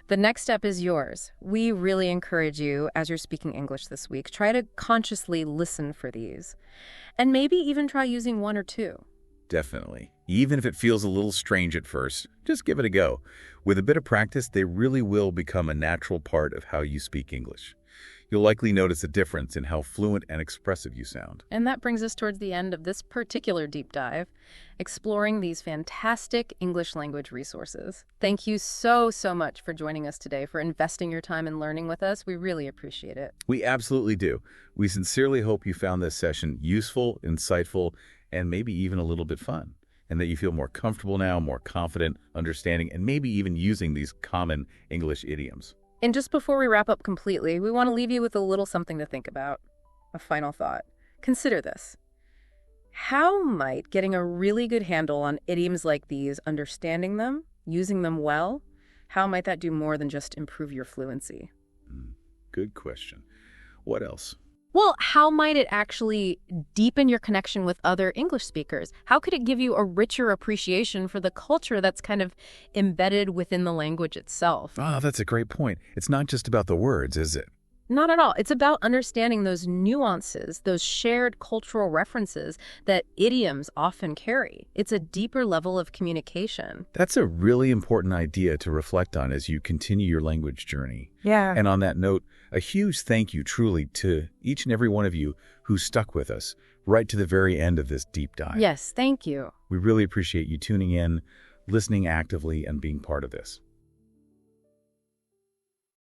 The next step is yours. We really encourage you, as you're speaking English this week, try to consciously listen for these. And maybe even try using 1 or 2. Definitely. Even if it feels a little strange at first, just give it a go. With a bit of practice, they really will become a natural part of how you speak English. You'll likely notice a difference in how fluent and expressive you sound. And that brings us towards the end of this particular deep dive, exploring these fantastic English language resources. Thank you so much for joining us today, for investing your time in learning with us. We really appreciate it. We absolutely do. We sincerely hope you found this session useful, insightful, and maybe even a little bit fun, and that you feel more comfortable now, more confident, understanding, and maybe even using these common English idioms. And just before we wrap up completely, we want to leave you with a little something to think about. A final thought. Consider this. How might getting a really good handle on idioms like these, understanding them, using them well, how might that do more than just improve your fluency? Good question. What else? Well, how might it actually deepen your connection with other English speakers? How could it give you a richer appreciation for the culture that's kind of embedded within the language itself? Oh, that's a great point. It's not just about the words, is it? Not at all. It's about understanding those nuances, those shared cultural references that idioms often carry. It's a deeper level of communication. That's a really important idea to reflect on as you continue your language journey. Yeah. And on that note, a huge thank you truly to each and every one of you who stuck with us right to the very end of this deep dive. Yes, thank you. We really appreciate you tuning in, listening actively, and being part of this.